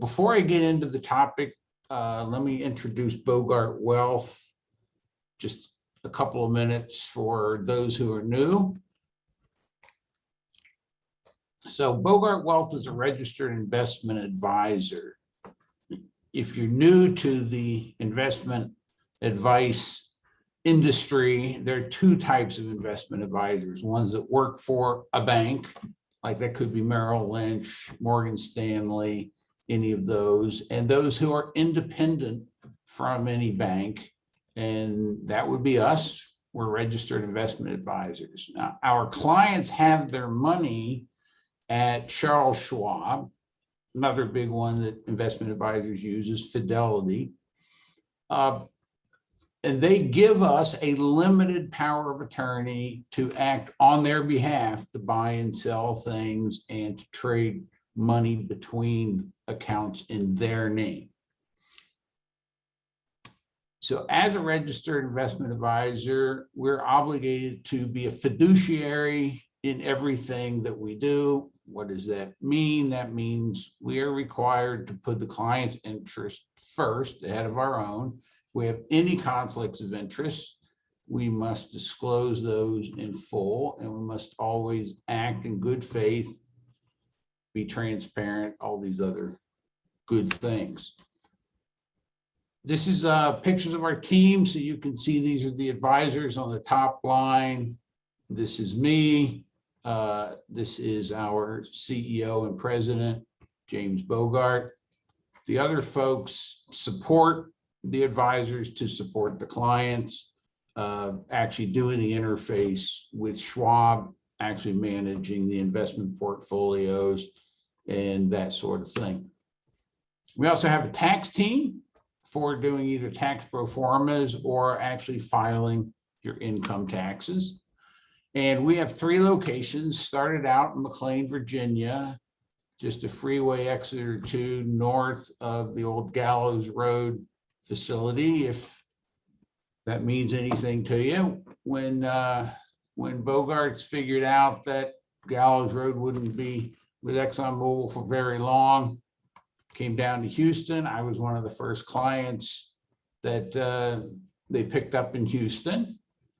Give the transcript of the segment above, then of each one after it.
before I get into the topic, let me introduce Bogart Wealth. Just a couple of minutes for those who are new. So Bogart Wealth is a registered investment advisor. If you're new to the investment advice industry, there are two types of investment advisors. Ones that work for a bank, like that could be Merrill Lynch, Morgan Stanley, any of those, and those who are independent from any bank, and that would be us. We're registered investment advisors. Now, our clients have their money at Charles Schwab. Another big one that investment advisors use is Fidelity. And they give us a limited power of attorney to act on their behalf to buy and sell things and to trade money between accounts in their name. So as a registered investment advisor, we're obligated to be a fiduciary in everything that we do. What does that mean? That means we are required to put the client's interest first ahead of our own. If we have any conflicts of interest, we must disclose those in full, and we must always act in good faith, be transparent, all these other good things. This is pictures of our team. So you can see these are the advisors on the top line. This is me. This is our CEO and president, James Bogart. The other folks support the advisors to support the clients, actually doing the interface with Schwab, actually managing the investment portfolios and that sort of thing. We also have a tax team for doing either tax pro formas or actually filing your income taxes. And we have 3 locations. Started out in McLean, Virginia, just a freeway exit or 2 north of the old Gallows Road facility, if that means anything to you. When Bogarts figured out that Gallows Road wouldn't be with ExxonMobil for very long, came down to Houston. I was one of the first clients that they picked up in Houston.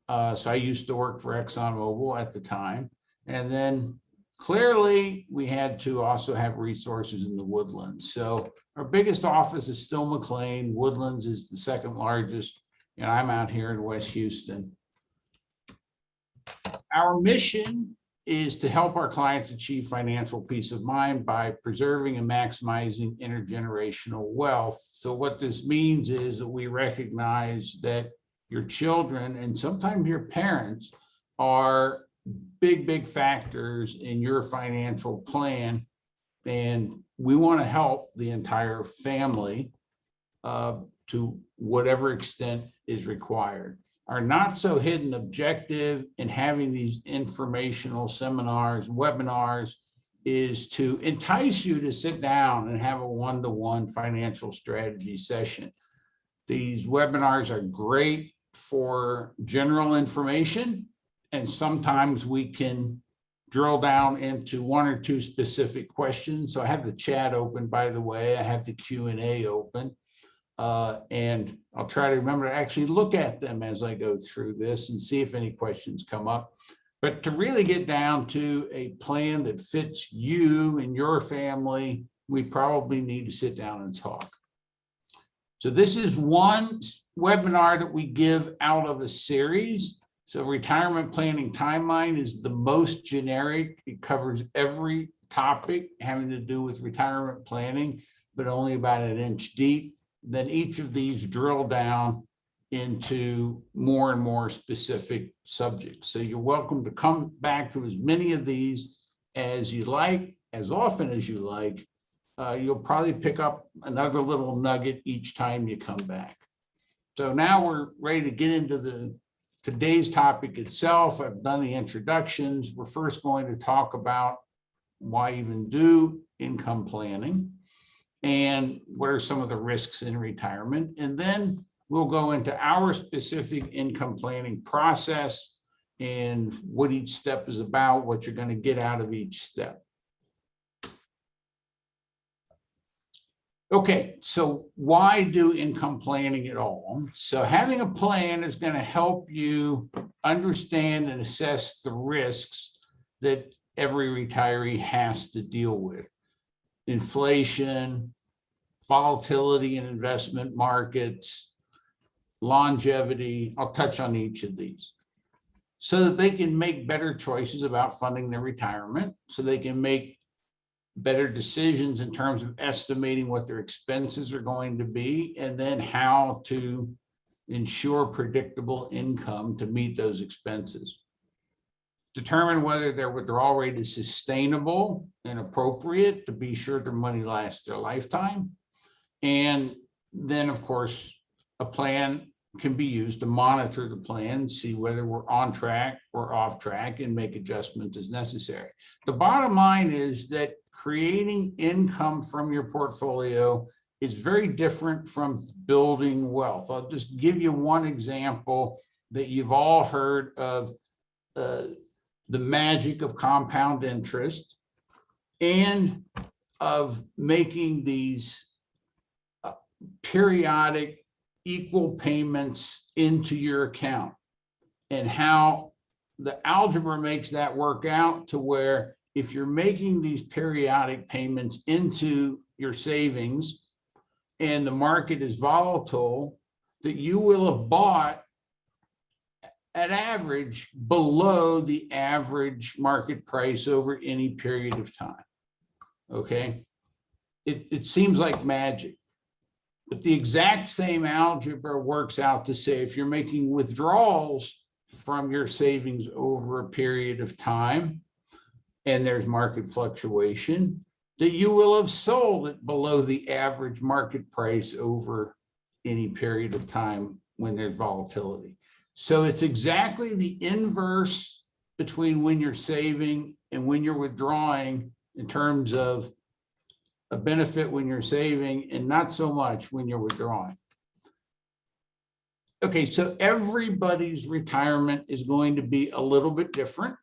So I used to work for ExxonMobil at the time. And then clearly we had to also have resources in the Woodlands. So our biggest office is still McLean. Woodlands is the second largest, and I'm out here in West Houston. Our mission is to help our clients achieve financial peace of mind by preserving and maximizing intergenerational wealth. So what this means is that we recognize that your children and sometimes your parents are big factors in your financial plan. And we want to help the entire family to whatever extent is required. Our not so hidden objective in having these informational seminars, webinars, is to entice you to sit down and have a one-to-one financial strategy session. These webinars are great for general information, and sometimes we can drill down into 1 or 2 specific questions. So I have the chat open, by the way. I have the Q&A open. And I'll try to remember to actually look at them as I go through this and see if any questions come up. But to really get down to a plan that fits you and your family, we probably need to sit down and talk. So this is one webinar that we give out of a series. So retirement planning timeline is the most generic. It covers every topic having to do with retirement planning, but only about an inch deep. Then each of these drill down into more and more specific subjects. So you're welcome to come back to as many of these as you like, as often as you like. You'll probably pick up another little nugget each time you come back. So now we're ready to get into today's topic itself. I've done the introductions. We're first going to talk about why even do income planning and what are some of the risks in retirement. And then we'll go into our specific income planning process and what each step is about, what you're going to get out of each step. Okay, so why do income planning at all? So having a plan is going to help you understand and assess the risks that every retiree has to deal with. Inflation, volatility in investment markets, longevity. I'll touch on each of these so that they can make better choices about funding their retirement, so they can make better decisions in terms of estimating what their expenses are going to be, and then how to ensure predictable income to meet those expenses. Determine whether their withdrawal rate is sustainable and appropriate to be sure their money lasts their lifetime. And then, of course, a plan can be used to monitor the plan, see whether we're on track or off track, and make adjustments as necessary. The bottom line is that creating income from your portfolio is very different from building wealth. I'll just give you one example that you've all heard of, the magic of compound interest and of making these periodic equal payments into your account, and how the algebra makes that work out to where if you're making these periodic payments into your savings and the market is volatile, that you will have bought at average below the average market price over any period of time. Okay, it seems like magic. But the exact same algebra works out to say if you're making withdrawals from your savings over a period of time and there's market fluctuation, that you will have sold it below the average market price over any period of time when there's volatility. So it's exactly the inverse between when you're saving and when you're withdrawing in terms of a benefit when you're saving and not so much when you're withdrawing. Okay, so everybody's retirement is going to be a little bit different.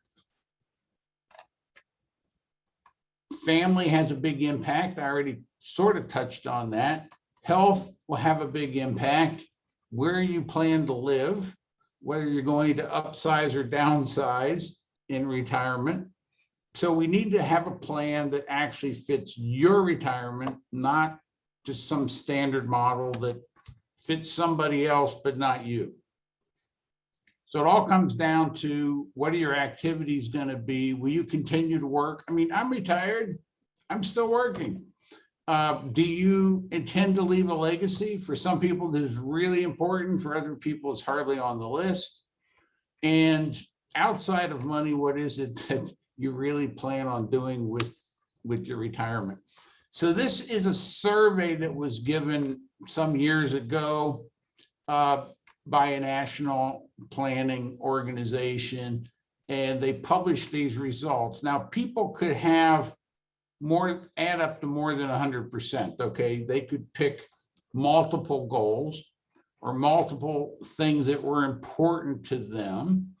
Family has a big impact. I already sort of touched on that. Health will have a big impact. Where you plan to live, whether you're going to upsize or downsize in retirement. So we need to have a plan that actually fits your retirement, not just some standard model that fits somebody else, but not you. So it all comes down to what are your activities going to be? Will you continue to work? I mean, I'm retired. I'm still working. Do you intend to leave a legacy? For some people, this is really important. For other people, it's hardly on the list. And outside of money, what is it that you really plan on doing with your retirement? So this is a survey that was given some years ago by a national planning organization, and they published these results. Now, people could have more, add up to more than 100%, okay? They could pick multiple goals or multiple things that were important to them.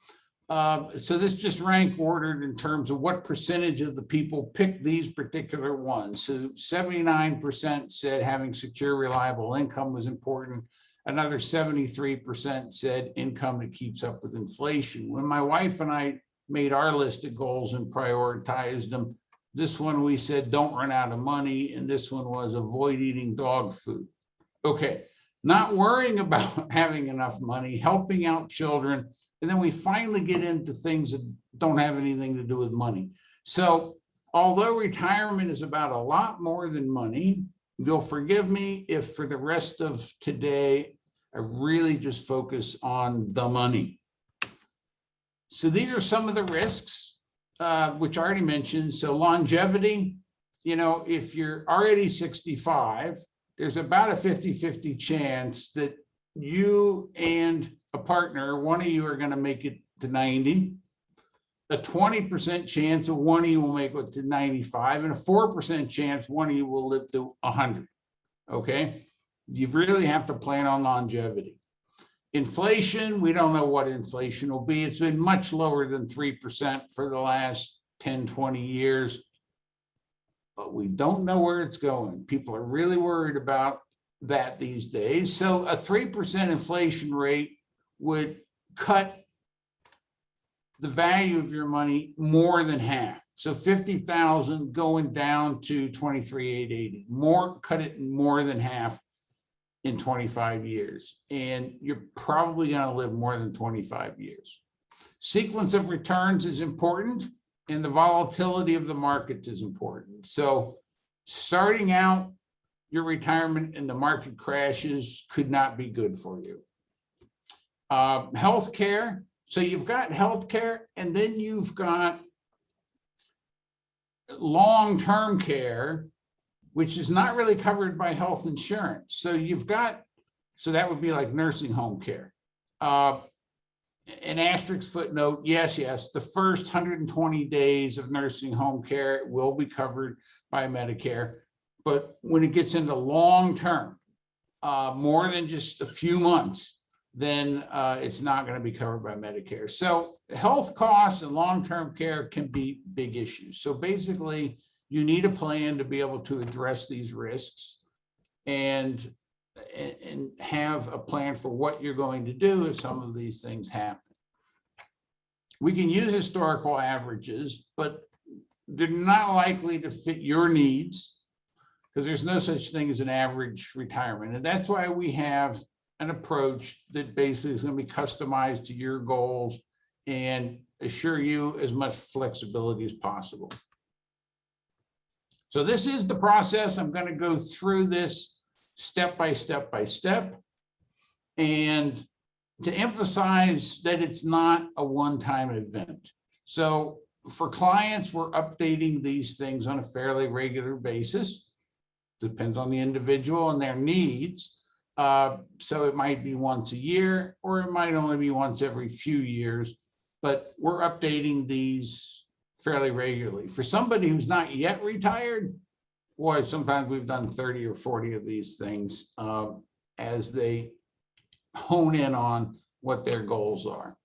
So this just rank ordered in terms of what percentage of the people picked these particular ones. So 79% said having secure, reliable income was important. Another 73% said income that keeps up with inflation. When my wife and I made our list of goals and prioritized them, this one we said don't run out of money, and this one was avoid eating dog food. Okay, not worrying about having enough money, helping out children. And then we finally get into things that don't have anything to do with money. So although retirement is about a lot more than money, you'll forgive me if for the rest of today, I really just focus on the money. So these are some of the risks, which I already mentioned. So longevity, you know, if you're already 65, there's about a 50-50 chance that you and a partner, one of you are going to make it to 90, a 20% chance of one of you will make it to 95, and a 4% chance one of you will live to 100. Okay, you really have to plan on longevity. Inflation, we don't know what inflation will be. It's been much lower than 3% for the last 10, 20 years. but we don't know where it's going. People are really worried about that these days. So a 3% inflation rate would cut the value of your money more than half. So 50,000 going down to 23,880, cut it more than half in 25 years. And you're probably going to live more than 25 years. Sequence of returns is important, and the volatility of the markets is important. So starting out your retirement and the market crashes could not be good for you. Healthcare. So you've got healthcare, and then you've got long-term care, which is not really covered by health insurance. So so that would be like nursing home care. An asterisk footnote, yes, the first 120 days of nursing home care will be covered by Medicare. But when it gets into long-term, more than just a few months, then it's not going to be covered by Medicare. So health costs and long-term care can be big issues. So basically, you need a plan to be able to address these risks and have a plan for what you're going to do if some of these things happen. We can use historical averages, but they're not likely to fit your needs because there's no such thing as an average retirement. And that's why we have an approach that basically is going to be customized to your goals and assure you as much flexibility as possible. So this is the process. I'm going to go through this step by step by step, and to emphasize that it's not a one-time event. So for clients, we're updating these things on a fairly regular basis. Depends on the individual and their needs. So it might be once a year, or it might only be once every few years, but we're updating these fairly regularly. For somebody who's not yet retired, boy, sometimes we've done 30 or 40 of these things as they hone in on what their goals are.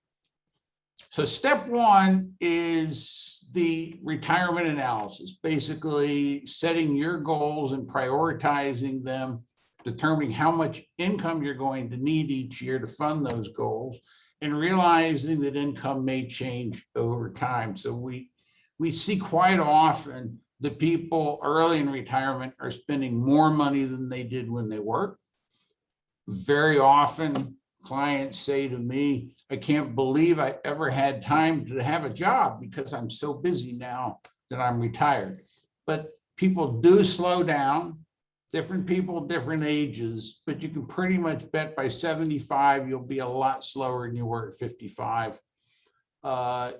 So step one is the retirement analysis, basically setting your goals and prioritizing them, determining how much income you're going to need each year to fund those goals, and realizing that income may change over time. So we see quite often that people early in retirement are spending more money than they did when they worked. Very often, clients say to me, I can't believe I ever had time to have a job because I'm so busy now that I'm retired. But people do slow down. Different people, different ages, but you can pretty much bet by 75, you'll be a lot slower than you were at 55.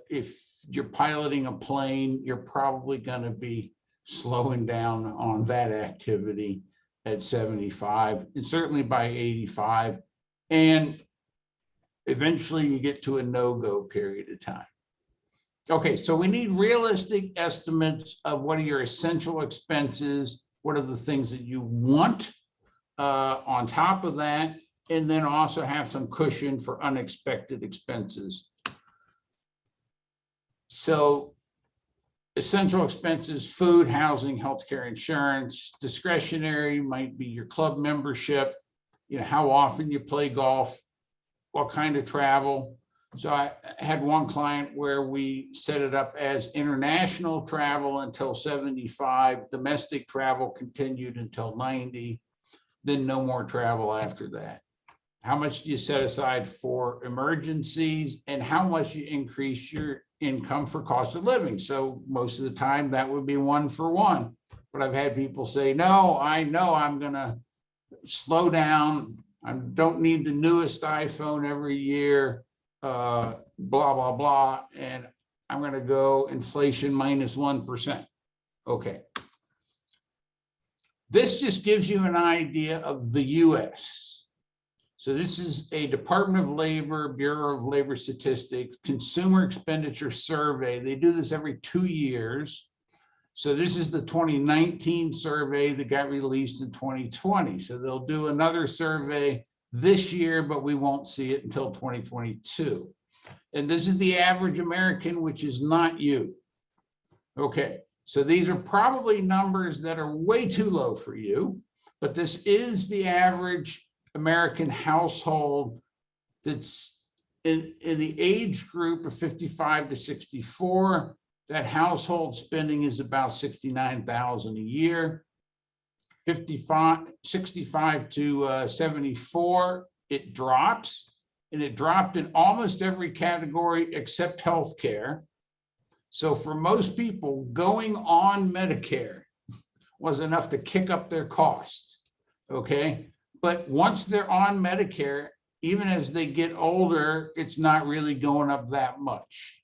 If you're piloting a plane, you're probably going to be slowing down on that activity at 75, and certainly by 85. And eventually you get to a no-go period of time. Okay, so we need realistic estimates of what are your essential expenses, what are the things that you want on top of that, and then also have some cushion for unexpected expenses. So essential expenses, food, housing, healthcare, insurance. Discretionary might be your club membership, how often you play golf, what kind of travel. So I had one client where we set it up as international travel until 75, domestic travel continued until 90, then no more travel after that. How much do you set aside for emergencies, and how much you increase your income for cost of living? So most of the time that would be 1 for 1, but I've had people say, no, I know I'm gonna slow down. I don't need the newest iPhone every year. Blah, blah, blah, and I'm going to go inflation minus 1%. Okay. This just gives you an idea of the US. So this is a Department of Labor, Bureau of Labor Statistics, Consumer Expenditure Survey. They do this every 2 years. So this is the 2019 survey that got released in 2020. So they'll do another survey this year, but we won't see it until 2022. And this is the average American, which is not you. Okay, So these are probably numbers that are way too low for you, but this is the average American household that's in the age group of 55 to 64. That household spending is about $69,000 a year. 65 to 74, it drops, and it dropped in almost every category except healthcare. So for most people, going on Medicare was enough to kick up their costs, okay? But once they're on Medicare, even as they get older, it's not really going up that much.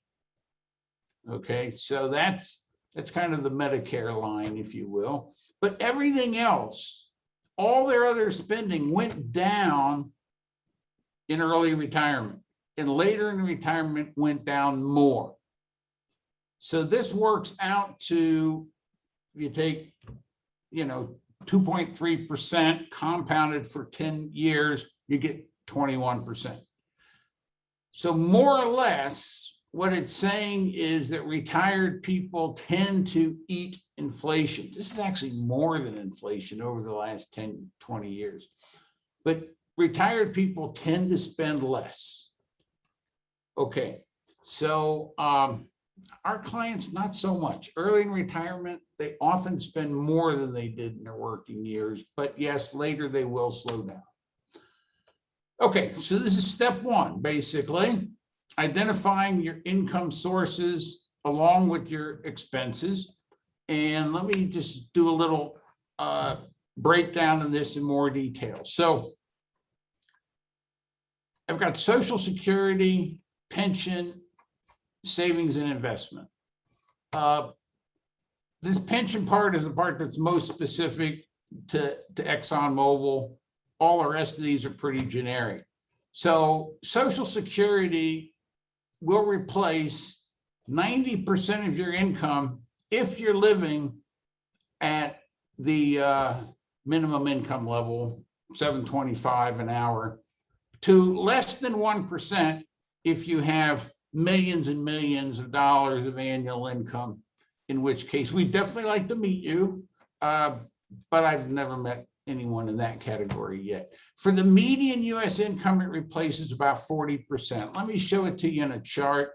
Okay, so that's kind of the Medicare line, if you will. But everything else, all their other spending went down in early retirement, and later in retirement went down more. So this works out to, if you take, 2.3% compounded for 10 years, you get 21%. So more or less, what it's saying is that retired people tend to eat inflation. This is actually more than inflation over the last 10, 20 years. But retired people tend to spend less. Okay, so our clients, not so much. Early in retirement, they often spend more than they did in their working years, but yes, later they will slow down. Okay, so this is step one, basically. Identifying your income sources along with your expenses. And let me just do a little breakdown of this in more detail. So I've got Social Security, pension, savings, and investment. This pension part is the part that's most specific to ExxonMobil. All the rest of these are pretty generic. So Social Security will replace 90% of your income if you're living at the minimum income level, $725 an hour, to less than 1% if you have millions and millions of dollars of annual income, in which case we definitely like to meet you, but I've never met anyone in that category yet. For the median US income, it replaces about 40%. Let me show it to you in a chart.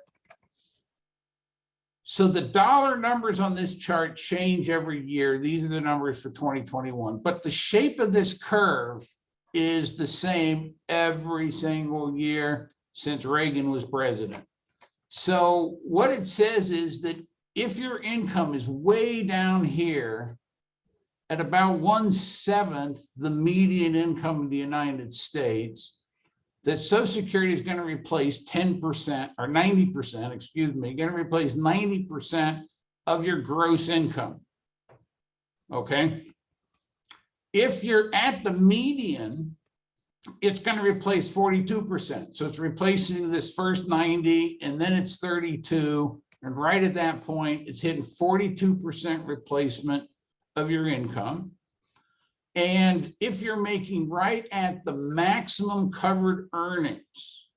So the dollar numbers on this chart change every year. These are the numbers for 2021, but the shape of this curve is the same every single year since Reagan was president. So what it says is that if your income is way down here at about 1/7 the median income of the United States, that Social Security is going to replace 10% or 90%, excuse me, going to replace 90% of your gross income. Okay. If you're at the median, it's going to replace 42%. So it's replacing this first 90, and then it's 32. And right at that point, it's hitting 42% replacement of your income. And if you're making right at the maximum covered earnings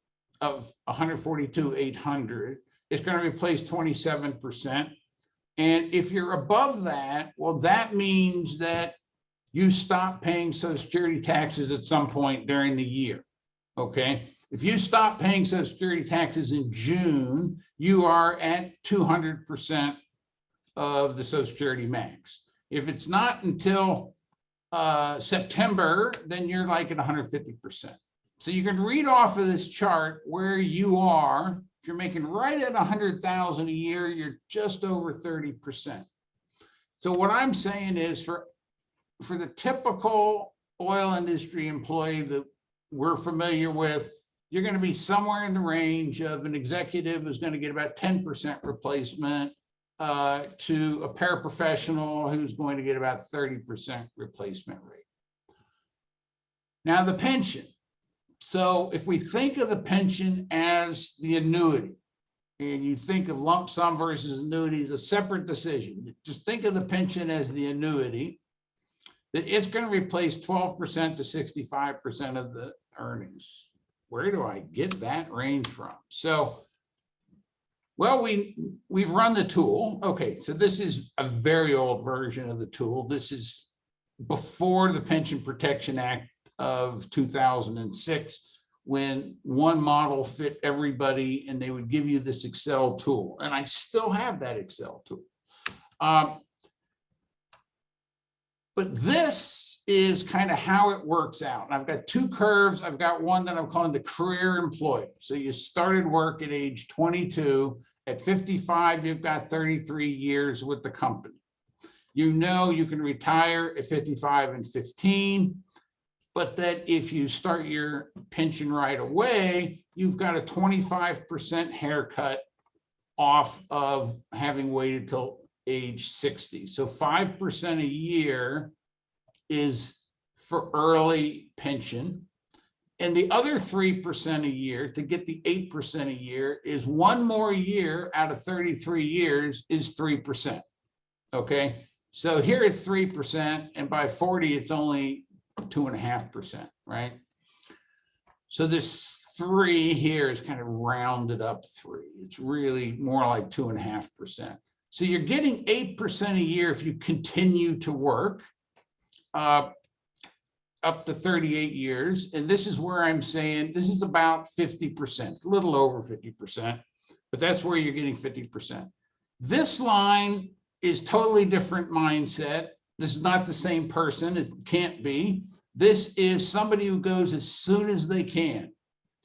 of 142,800, it's going to replace 27%. And if you're above that, well, that means that you stop paying Social Security taxes at some point during the year. Okay. If you stop paying Social Security taxes in June, you are at 200% of the Social Security max. If it's not until September, then you're like at 150%. So you can read off of this chart where you are. If you're making right at 100,000 a year, you're just over 30%. So what I'm saying is for the typical oil industry employee that we're familiar with, you're going to be somewhere in the range of an executive who's going to get about 10% replacement to a paraprofessional who's going to get about 30% replacement rate. Now the pension. So if we think of the pension as the annuity, and you think of lump sum versus annuity as a separate decision, just think of the pension as the annuity, that it's going to replace 12% to 65% of the earnings. Where do I get that range from? So Well, we've run the tool. Okay, so this is a very old version of the tool. This is before the Pension Protection Act of 2006, when one model fit everybody and they would give you this Excel tool. And I still have that Excel tool. But this is kind of how it works out. And I've got two curves. I've got one that I'm calling the career employee. So you started work at age 22. At 55, you've got 33 years with the company. You know you can retire at 55 and 15, but that if you start your pension right away, you've got a 25% haircut off of having waited till age 60. So 5% a year is for early pension. And the other 3% a year to get the 8% a year is one more year out of 33 years is 3%. Okay, so here it's 3%, and by 40, it's only 2.5%, right? So this 3 here is kind of rounded up 3. It's really more like 2.5%. So you're getting 8% a year if you continue to work up to 38 years. And this is where I'm saying this is about 50%, a little over 50%, but that's where you're getting 50%. This line is totally different mindset. This is not the same person. It can't be. This is somebody who goes as soon as they can,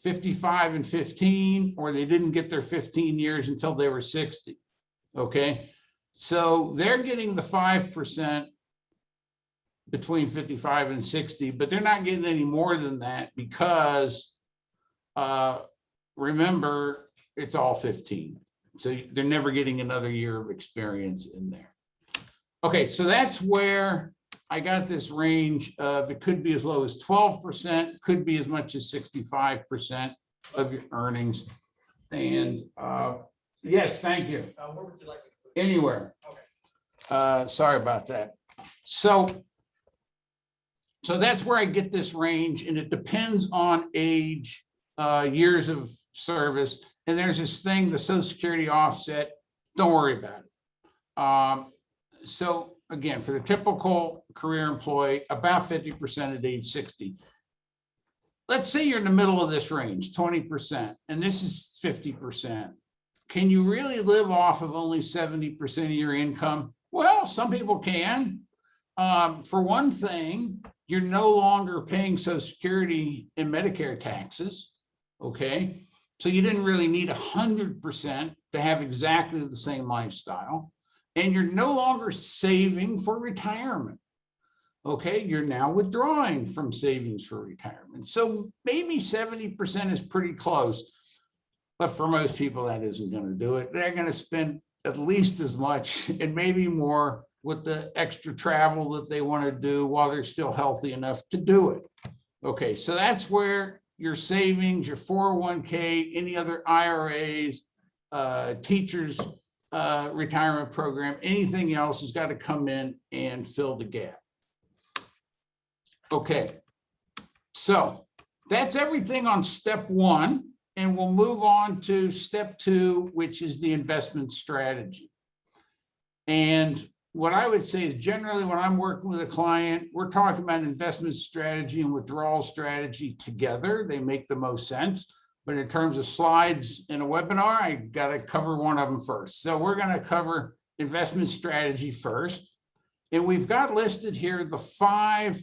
55 and 15, or they didn't get their 15 years until they were 60. Okay, so they're getting the 5% between 55 and 60, but they're not getting any more than that because remember, it's all 15. So they're never getting another year of experience in there. Okay, so that's where I got this range of it could be as low as 12%, could be as much as 65% of your earnings. And yes, thank you. Where would you like it? Anywhere. Okay. Sorry about that. So that's where I get this range, and it depends on age, years of service. And there's this thing, the Social Security offset, don't worry about it. So again, for the typical career employee, about 50% at age 60. Let's say you're in the middle of this range, 20%, and this is 50%. Can you really live off of only 70% of your income? Well, some people can. For one thing, you're no longer paying Social Security and Medicare taxes, okay? So you didn't really need 100% to have exactly the same lifestyle. And you're no longer saving for retirement, okay? You're now withdrawing from savings for retirement. So maybe 70% is pretty close. But for most people, that isn't going to do it. They're going to spend at least as much and maybe more with the extra travel that they want to do while they're still healthy enough to do it. Okay, so that's where your savings, your 401k, any other IRAs, teachers retirement program, anything else has got to come in and fill the gap. Okay, so that's everything on step 1. And we'll move on to step 2, which is the investment strategy. And what I would say is generally when I'm working with a client, we're talking about investment strategy and withdrawal strategy together. They make the most sense. But in terms of slides in a webinar, I got to cover one of them first. So we're going to cover investment strategy first. And we've got listed here the 5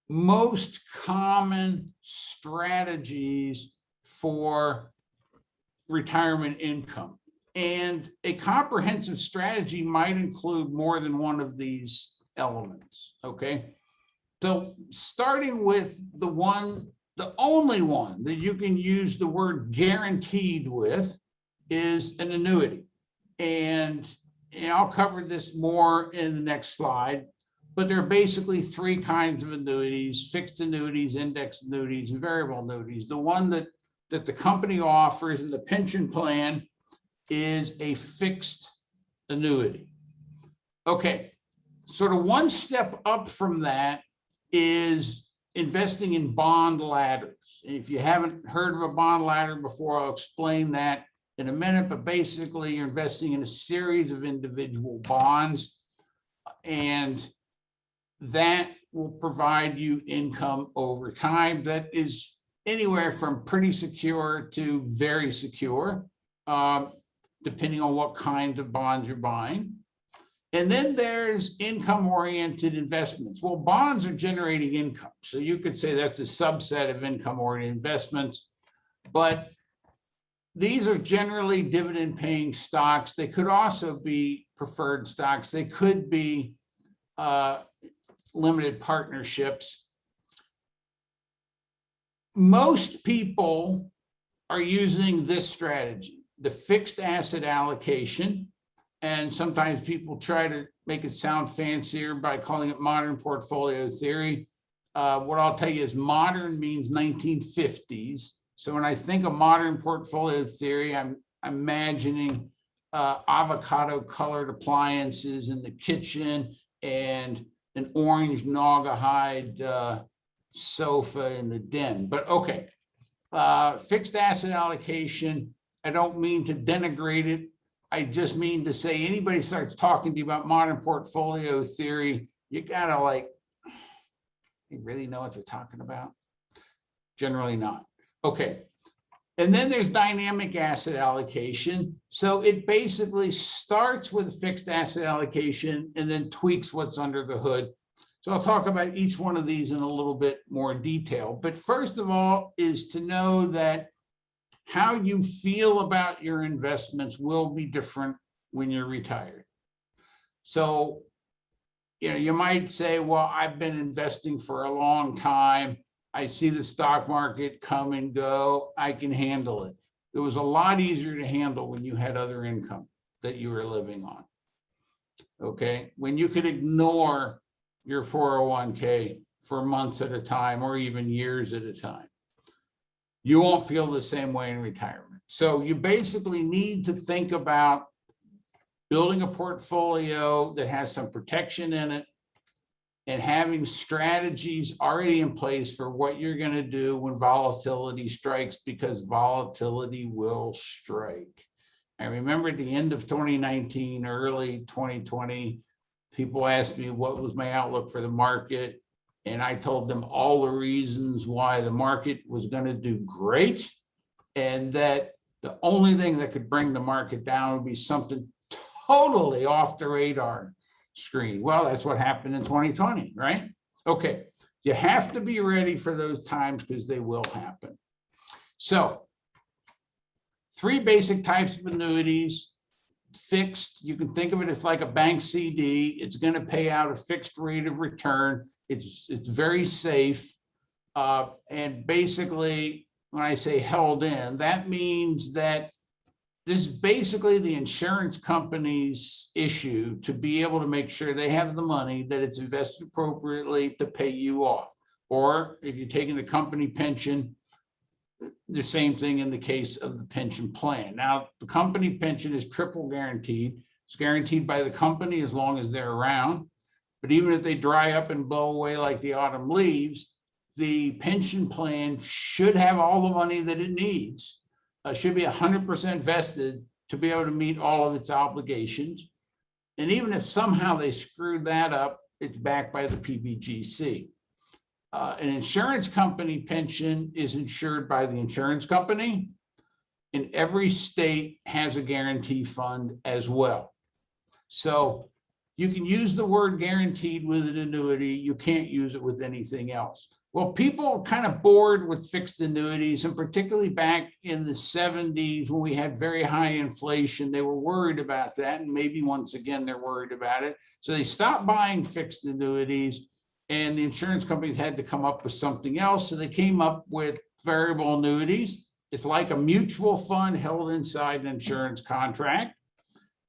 most common strategies for retirement income. And a comprehensive strategy might include more than one of these elements, okay? So starting with the only one that you can use the word guaranteed with is an annuity. And I'll cover this more in the next slide, but there are basically 3 kinds of annuities: fixed annuities, index annuities, and variable annuities. The one that the company offers in the pension plan is a fixed annuity. Okay, sort of one step up from that is investing in bond ladders. If you haven't heard of a bond ladder before, I'll explain that in a minute, but basically you're investing in a series of individual bonds, and that will provide you income over time that is anywhere from pretty secure to very secure, depending on what kinds of bonds you're buying. And then there's income-oriented investments. Well, bonds are generating income, so you could say that's a subset of income-oriented investments, but these are generally dividend-paying stocks. They could also be preferred stocks. They could be limited partnerships. Most people are using this strategy, the fixed asset allocation. And sometimes people try to make it sound fancier by calling it modern portfolio theory. What I'll tell you is modern means 1950s. So when I think of modern portfolio theory, I'm imagining avocado colored appliances in the kitchen and an orange naugahyde sofa in the den. But okay, fixed asset allocation, I don't mean to denigrate it. I just mean to say anybody starts talking to you about modern portfolio theory, you gotta like, you really know what they're talking about? Generally not. Okay. And then there's dynamic asset allocation. So it basically starts with fixed asset allocation and then tweaks what's under the hood. So I'll talk about each one of these in a little bit more detail. But first of all is to know that how you feel about your investments will be different when you're retired. So, you know, you might say, well, I've been investing for a long time. I see the stock market come and go. I can handle it. It was a lot easier to handle when you had other income that you were living on. Okay, when you could ignore your 401k for months at a time or even years at a time. You won't feel the same way in retirement. So you basically need to think about building a portfolio that has some protection in it and having strategies already in place for what you're going to do when volatility strikes, because volatility will strike. I remember at the end of 2019, early 2020, people asked me what was my outlook for the market. And I told them all the reasons why the market was going to do great, and that the only thing that could bring the market down would be something totally off the radar screen. Well, that's what happened in 2020, right? Okay, you have to be ready for those times because they will happen. So, three basic types of annuities. Fixed, you can think of it as like a bank CD. It's going to pay out a fixed rate of return. It's very safe. And basically, when I say held in, that means that this is basically the insurance company's issue to be able to make sure they have the money, that it's invested appropriately to pay you off. Or if you're taking the company pension, the same thing in the case of the pension plan. Now, the company pension is triple guaranteed. It's guaranteed by the company as long as they're around. But even if they dry up and blow away like the autumn leaves, the pension plan should have all the money that it needs. Should be 100% vested to be able to meet all of its obligations. And even if somehow they screwed that up, it's backed by the PBGC. An insurance company pension is insured by the insurance company, and every state has a guarantee fund as well. So you can use the word guaranteed with an annuity. You can't use it with anything else. Well, people are kind of bored with fixed annuities, and particularly back in the 70s when we had very high inflation, they were worried about that. And maybe once again, they're worried about it. So they stopped buying fixed annuities, and the insurance companies had to come up with something else. So they came up with variable annuities. It's like a mutual fund held inside an insurance contract.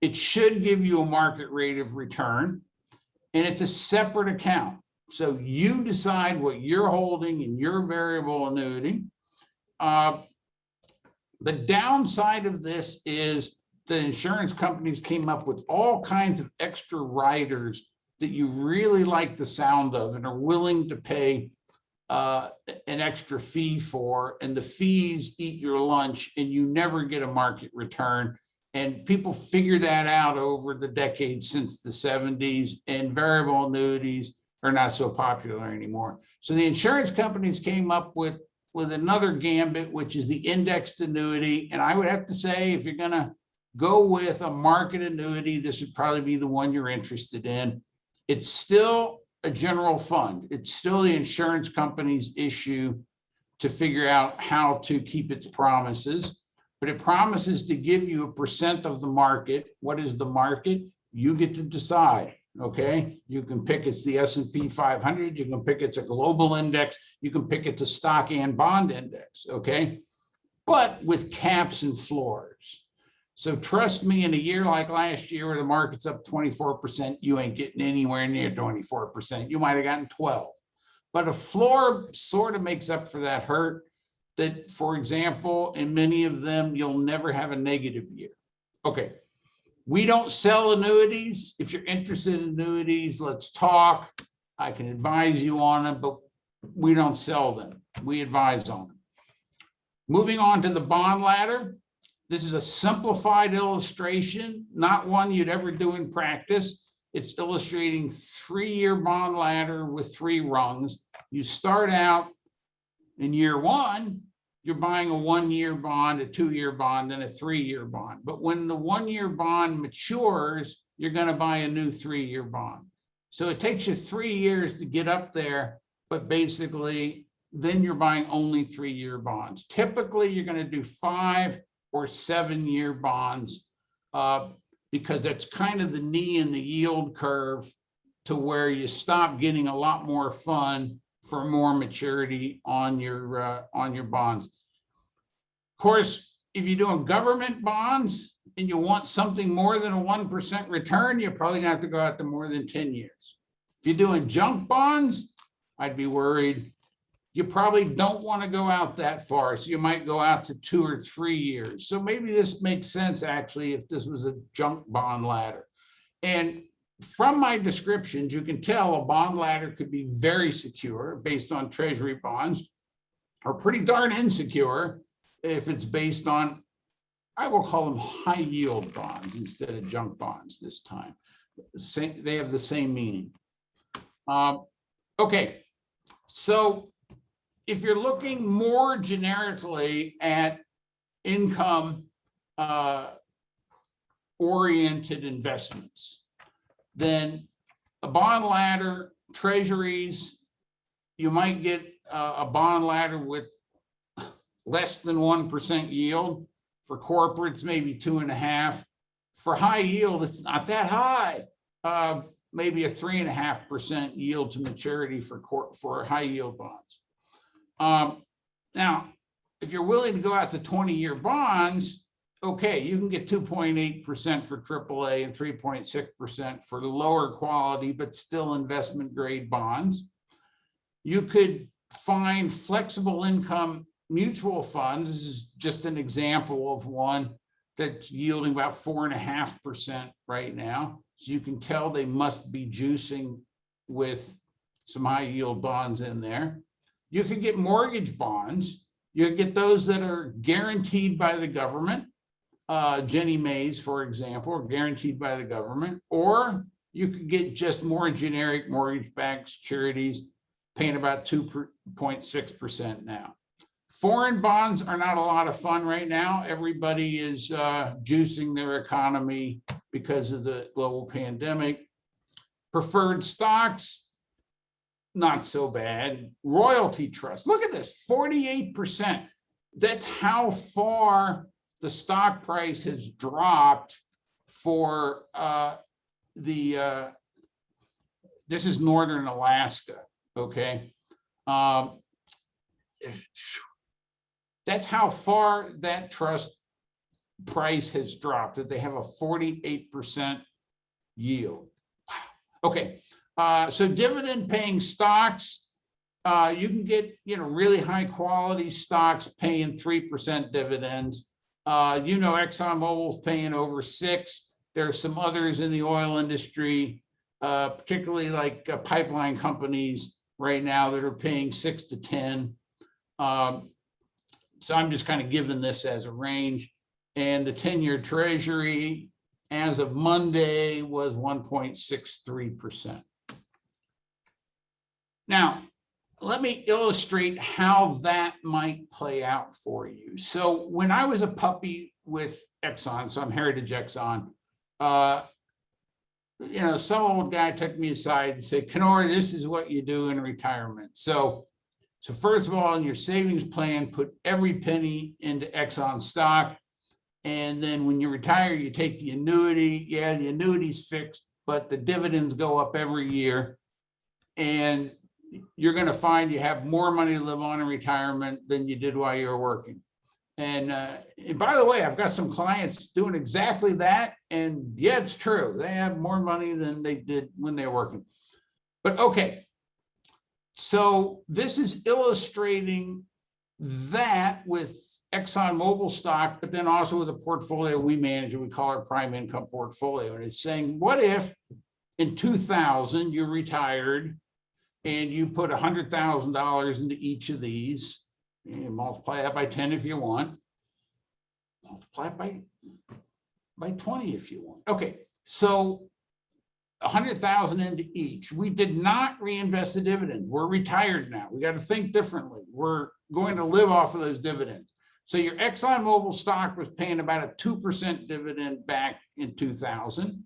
It should give you a market rate of return, and it's a separate account. So you decide what you're holding in your variable annuity. The downside of this is the insurance companies came up with all kinds of extra riders that you really like the sound of and are willing to pay an extra fee for, and the fees eat your lunch and you never get a market return. And people figure that out over the decades since the 70s, and variable annuities are not so popular anymore. So the insurance companies came up with another gambit, which is the indexed annuity. And I would have to say, if you're gonna go with a market annuity, this would probably be the one you're interested in. It's still a general fund. It's still the insurance company's issue to figure out how to keep its promises, but it promises to give you a percent of the market. What is the market? You get to decide, okay? You can pick it's the S&P 500, you can pick it's a global index, you can pick it's a stock and bond index, okay? But with caps and floors. So trust me, in a year like last year where the market's up 24%, you ain't getting anywhere near 24%. You might have gotten 12. But a floor sort of makes up for that hurt. That, for example, in many of them, you'll never have a negative year. Okay, we don't sell annuities. If you're interested in annuities, let's talk. I can advise you on them, but we don't sell them. We advise on them. Moving on to the bond ladder. This is a simplified illustration, not one you'd ever do in practice. It's illustrating 3-year bond ladder with 3 rungs. You start out in year 1, you're buying a 1-year bond, a 2-year bond, and a 3-year bond. But when the 1-year bond matures, you're going to buy a new 3-year bond. So it takes you 3 years to get up there, but basically then you're buying only 3-year bonds. Typically, you're going to do 5 or 7-year bonds because that's kind of the knee in the yield curve to where you stop getting a lot more fun for more maturity on your bonds. Of course, if you're doing government bonds and you want something more than a 1% return, you're probably gonna have to go out to more than 10 years. If you're doing junk bonds, I'd be worried. You probably don't want to go out that far. So you might go out to 2 or 3 years. So maybe this makes sense actually if this was a junk bond ladder. And from my descriptions, you can tell a bond ladder could be very secure based on treasury bonds, or pretty darn insecure if it's based on, I will call them high yield bonds instead of junk bonds this time. They have the same meaning. Okay, so if you're looking more generically at income oriented investments, then a bond ladder, treasuries, you might get a bond ladder with less than 1% yield. For corporates, maybe 2.5%. For high yield, it's not that high. Maybe a 3.5% yield to maturity for high yield bonds. Now, if you're willing to go out to 20-year bonds, okay, you can get 2.8% for AAA and 3.6% for lower quality, but still investment grade bonds. You could find flexible income mutual funds. This is just an example of one that's yielding about 4.5% right now. So you can tell they must be juicing with some high yield bonds in there. You can get mortgage bonds. You can get those that are guaranteed by the government. Jenny Mae's, for example, are guaranteed by the government. Or you could get just more generic mortgage-backed securities paying about 2.6% now. Foreign bonds are not a lot of fun right now. Everybody is juicing their economy because of the global pandemic. Preferred stocks, not so bad. Royalty trust, look at this, 48%. That's how far the stock price has dropped for this is Northern Alaska, okay? That's how far that trust price has dropped, that they have a 48% yield. Wow. Okay, so dividend paying stocks, you can get really high quality stocks paying 3% dividends. ExxonMobil's paying over 6%. There are some others in the oil industry, particularly like pipeline companies right now that are paying 6 to 10. So I'm just kind of giving this as a range. And the 10-year treasury as of Monday was 1.63%. Now, let me illustrate how that might play out for you. So when I was a puppy with Exxon, so I'm Heritage Exxon, some old guy took me aside and said, Kenora, this is what you do in retirement. So first of all, in your savings plan, put every penny into Exxon stock. And then when you retire, you take the annuity. Yeah, the annuity's fixed, but the dividends go up every year. And you're going to find you have more money to live on in retirement than you did while you were working. And by the way, I've got some clients doing exactly that. And yeah, it's true. They have more money than they did when they were working. But okay. So this is illustrating that with ExxonMobil stock, but then also with a portfolio we manage, and we call our prime income portfolio. And it's saying, what if in 2000 you retired and you put $100,000 into each of these, and multiply that by 10 if you want, multiply it by 20 if you want. Okay, so 100,000 into each. We did not reinvest the dividend. We're retired now. We got to think differently. We're going to live off of those dividends. So your ExxonMobil stock was paying about a 2% dividend back in 2000.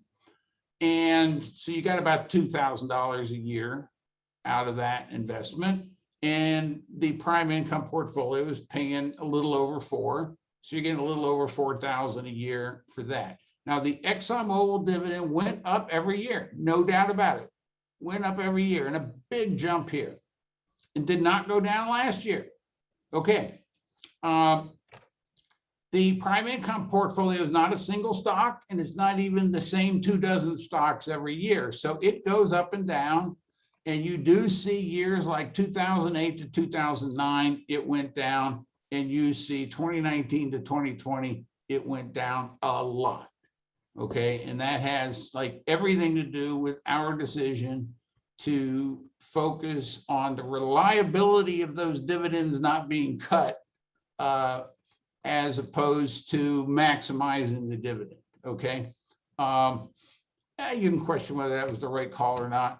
And so you got about $2,000 a year out of that investment. And the prime income portfolio is paying a little over 4. So you're getting a little over 4,000 a year for that. Now, the ExxonMobil dividend went up every year, no doubt about it. Went up every year, and a big jump here, and did not go down last year. Okay. The prime income portfolio is not a single stock, and it's not even the same 24 stocks every year. So it goes up and down, and you do see years like 2008 to 2009, it went down, and you see 2019 to 2020, it went down a lot. Okay, and that has like everything to do with our decision to focus on the reliability of those dividends not being cut, as opposed to maximizing the dividend. Okay, you can question whether that was the right call or not.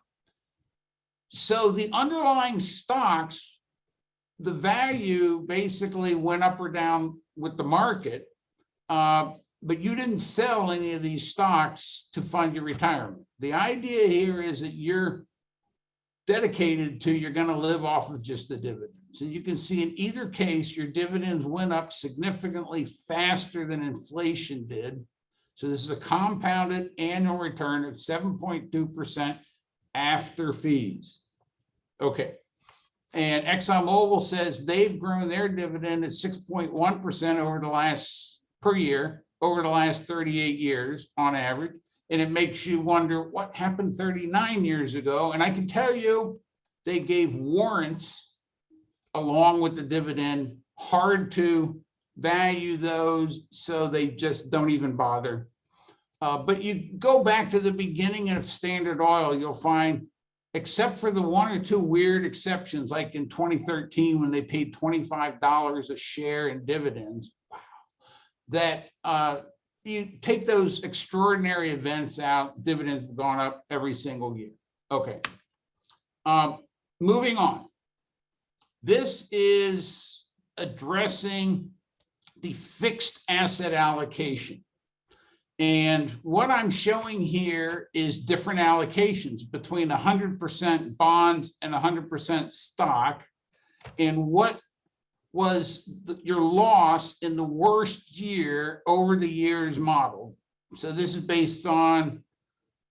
So the underlying stocks, the value basically went up or down with the market. But you didn't sell any of these stocks to fund your retirement. The idea here is that you're dedicated to, you're going to live off of just the dividends. And you can see in either case, your dividends went up significantly faster than inflation did. So this is a compounded annual return of 7.2% after fees. Okay. And ExxonMobil says they've grown their dividend at 6.1% over the last per year, over the last 38 years on average. And it makes you wonder what happened 39 years ago. And I can tell you, they gave warrants along with the dividend, hard to value those, so they just don't even bother. But you go back to the beginning of Standard Oil, you'll find, except for the 1 or 2 weird exceptions, like in 2013 when they paid $25 a share in dividends, that you take those extraordinary events out, dividends have gone up every single year. Okay. Moving on. This is addressing the fixed asset allocation. And what I'm showing here is different allocations between 100% bonds and 100% stock, and what was your loss in the worst year over the years modeled. So this is based on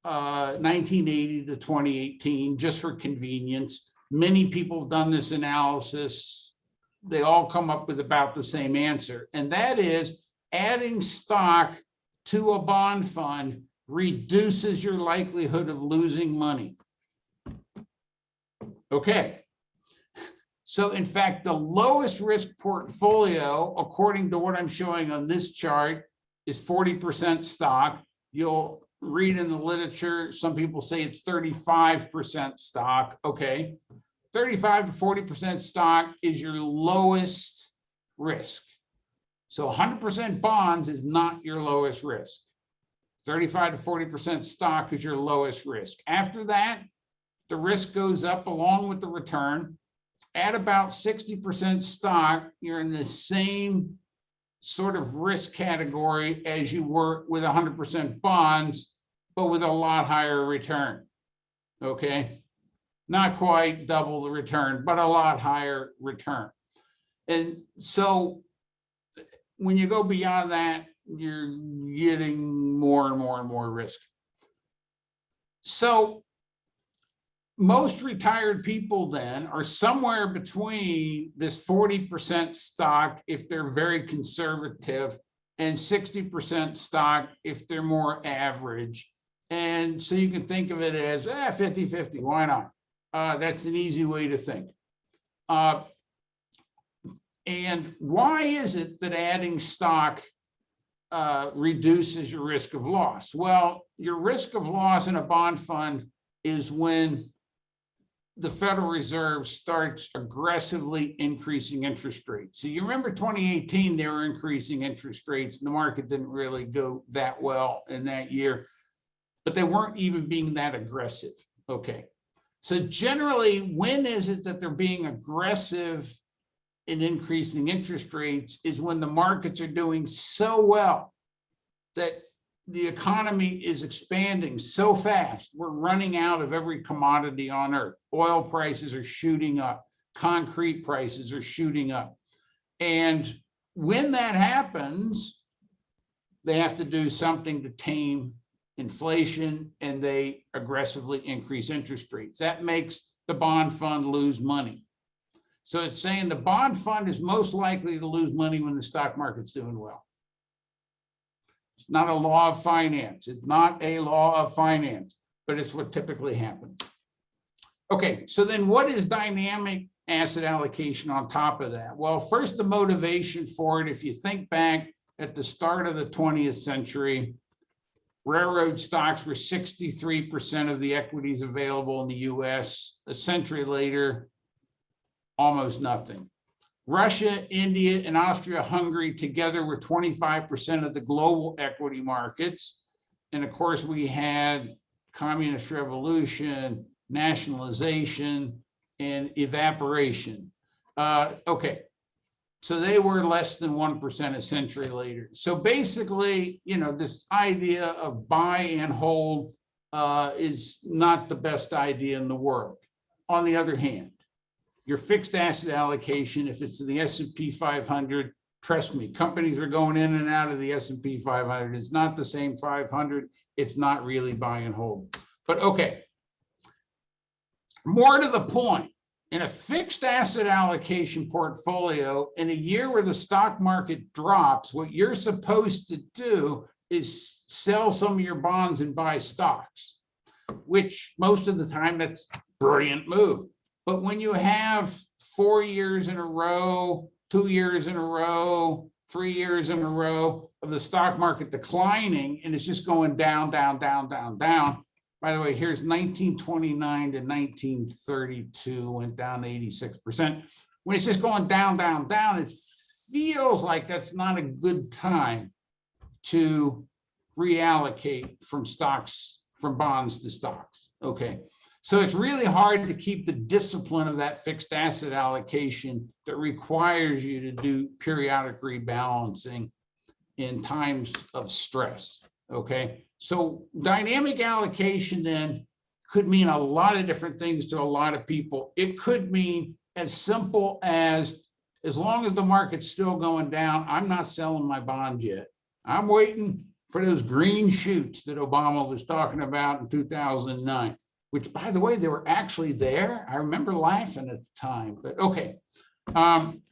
1980 to 2018, just for convenience. Many people have done this analysis. They all come up with about the same answer. And that is adding stock to a bond fund reduces your likelihood of losing money. Okay. So in fact, the lowest risk portfolio, according to what I'm showing on this chart, is 40% stock. You'll read in the literature, some people say it's 35% stock. Okay. 35 to 40% stock is your lowest risk. So 100% bonds is not your lowest risk. 35 to 40% stock is your lowest risk. After that, the risk goes up along with the return. At about 60% stock, you're in the same sort of risk category as you were with 100% bonds, but with a lot higher return. Okay, not quite double the return, but a lot higher return. And so when you go beyond that, you're getting more and more and more risk. So most retired people then are somewhere between this 40% stock if they're very conservative and 60% stock if they're more average. And so you can think of it as 50-50, why not? That's an easy way to think. And why is it that adding stock reduces your risk of loss? Well, your risk of loss in a bond fund is when the Federal Reserve starts aggressively increasing interest rates. So you remember 2018, they were increasing interest rates and the market didn't really go that well in that year, but they weren't even being that aggressive. Okay. So generally, when is it that they're being aggressive in increasing interest rates is when the markets are doing so well that the economy is expanding so fast. We're running out of every commodity on earth. Oil prices are shooting up. Concrete prices are shooting up. And when that happens, they have to do something to tame inflation and they aggressively increase interest rates. That makes the bond fund lose money. So it's saying the bond fund is most likely to lose money when the stock market's doing well. It's not a law of finance. It's not a law of finance, but it's what typically happens. Okay, so then what is dynamic asset allocation on top of that? Well, first, the motivation for it, if you think back at the start of the 20th century, railroad stocks were 63% of the equities available in the US. A century later, almost nothing. Russia, India, and Austria-Hungary together were 25% of the global equity markets. And of course, we had communist revolution, nationalization, and evaporation. Okay, so they were less than 1% a century later. So basically, you know, this idea of buy and hold is not the best idea in the world. On the other hand, your fixed asset allocation, if it's to the S&P 500, trust me, companies are going in and out of the S&P 500. It's not the same 500. It's not really buy and hold. But okay, more to the point, in a fixed asset allocation portfolio, in a year where the stock market drops, what you're supposed to do is sell some of your bonds and buy stocks, which most of the time that's a brilliant move. But when you have 4 years in a row, 2 years in a row, 3 years in a row of the stock market declining, and it's just going down, down, down, down, down. By the way, here's 1929 to 1932, went down 86%. When it's just going down, down, down, it feels like that's not a good time to reallocate from stocks, from bonds to stocks. Okay. So it's really hard to keep the discipline of that fixed asset allocation that requires you to do periodic rebalancing in times of stress, okay? So dynamic allocation then could mean a lot of different things to a lot of people. It could mean as simple as long as the market's still going down, I'm not selling my bonds yet. I'm waiting for those green shoots that Obama was talking about in 2009. Which, by the way, they were actually there. I remember laughing at the time, but okay.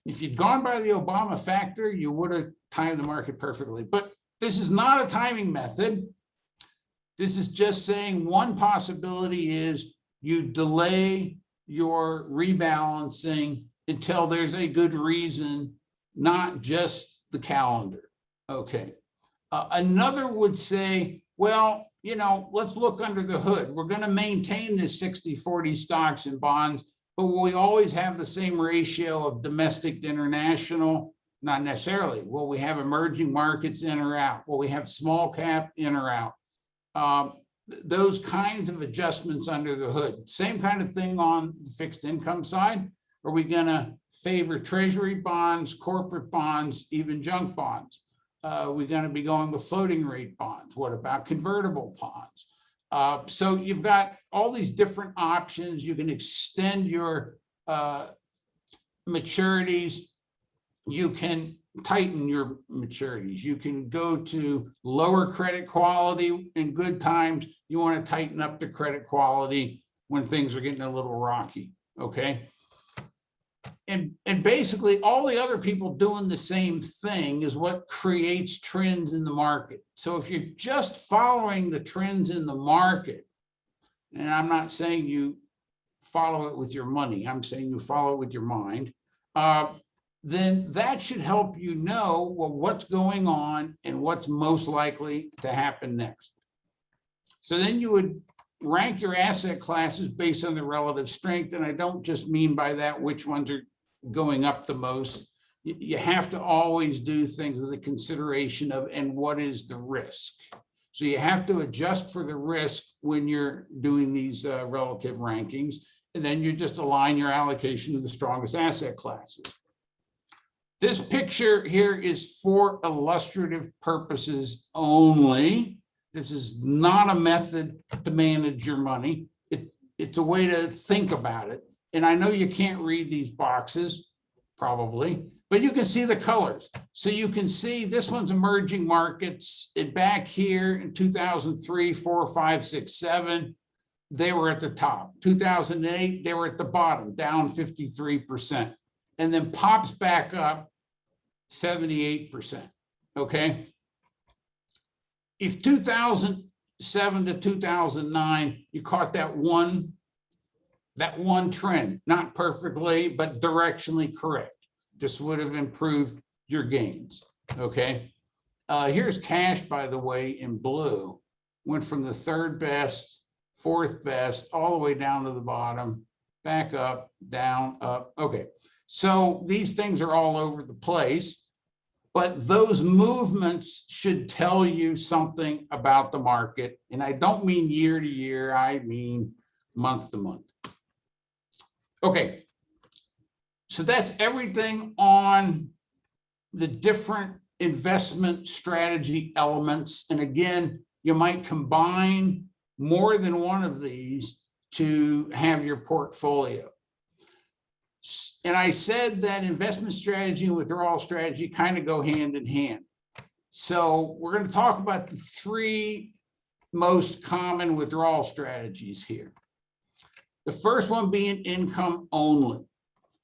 If you'd gone by the Obama factor, you would have timed the market perfectly. But this is not a timing method. This is just saying one possibility is you delay your rebalancing until there's a good reason, not just the calendar. Okay. Another would say, well, you know, let's look under the hood. We're going to maintain this 60-40 stocks and bonds, but will we always have the same ratio of domestic to international? Not necessarily. Will we have emerging markets in or out? Will we have small cap in or out? Those kinds of adjustments under the hood. Same kind of thing on the fixed income side. Are we going to favor treasury bonds, corporate bonds, even junk bonds? We're going to be going with floating rate bonds. What about convertible bonds? So you've got all these different options. You can extend your maturities. You can tighten your maturities. You can go to lower credit quality in good times. You want to tighten up the credit quality when things are getting a little rocky, okay? And basically all the other people doing the same thing is what creates trends in the market. So if you're just following the trends in the market, and I'm not saying you follow it with your money, I'm saying you follow it with your mind, then that should help you know, well, what's going on and what's most likely to happen next. So then you would rank your asset classes based on the relative strength. And I don't just mean by that which ones are going up the most. You have to always do things with a consideration of, and what is the risk? So you have to adjust for the risk when you're doing these relative rankings. And then you just align your allocation to the strongest asset classes. This picture here is for illustrative purposes only. This is not a method to manage your money. It's a way to think about it. And I know you can't read these boxes, probably, but you can see the colors. So you can see this one's emerging markets. And back here in 2003, 4, 5, 6, 7, they were at the top. 2008, they were at the bottom, down 53%. And then pops back up 78%, okay? If 2007 to 2009, you caught that one trend, not perfectly, but directionally correct. This would have improved your gains, okay? Here's cash, by the way, in blue. Went from the third best, fourth best, all the way down to the bottom, back up, down, up, okay. So these things are all over the place, but those movements should tell you something about the market. And I don't mean year to year, I mean month to month. Okay, so that's everything on the different investment strategy elements. And again, you might combine more than one of these to have your portfolio. And I said that investment strategy and withdrawal strategy kind of go hand in hand. So we're going to talk about the three most common withdrawal strategies here. The first one being income only.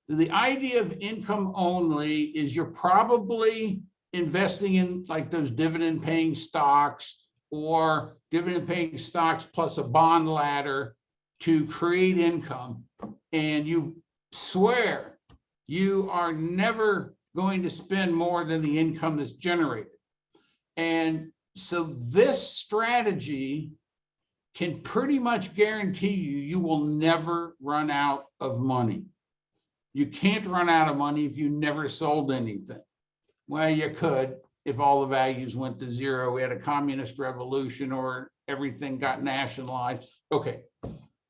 The idea of income only is you're probably investing in like those dividend paying stocks or dividend paying stocks plus a bond ladder to create income. And you swear you are never going to spend more than the income that's generated. And so this strategy can pretty much guarantee you will never run out of money. You can't run out of money if you never sold anything. Well, you could if all the values went to zero. We had a communist revolution or everything got nationalized. Okay.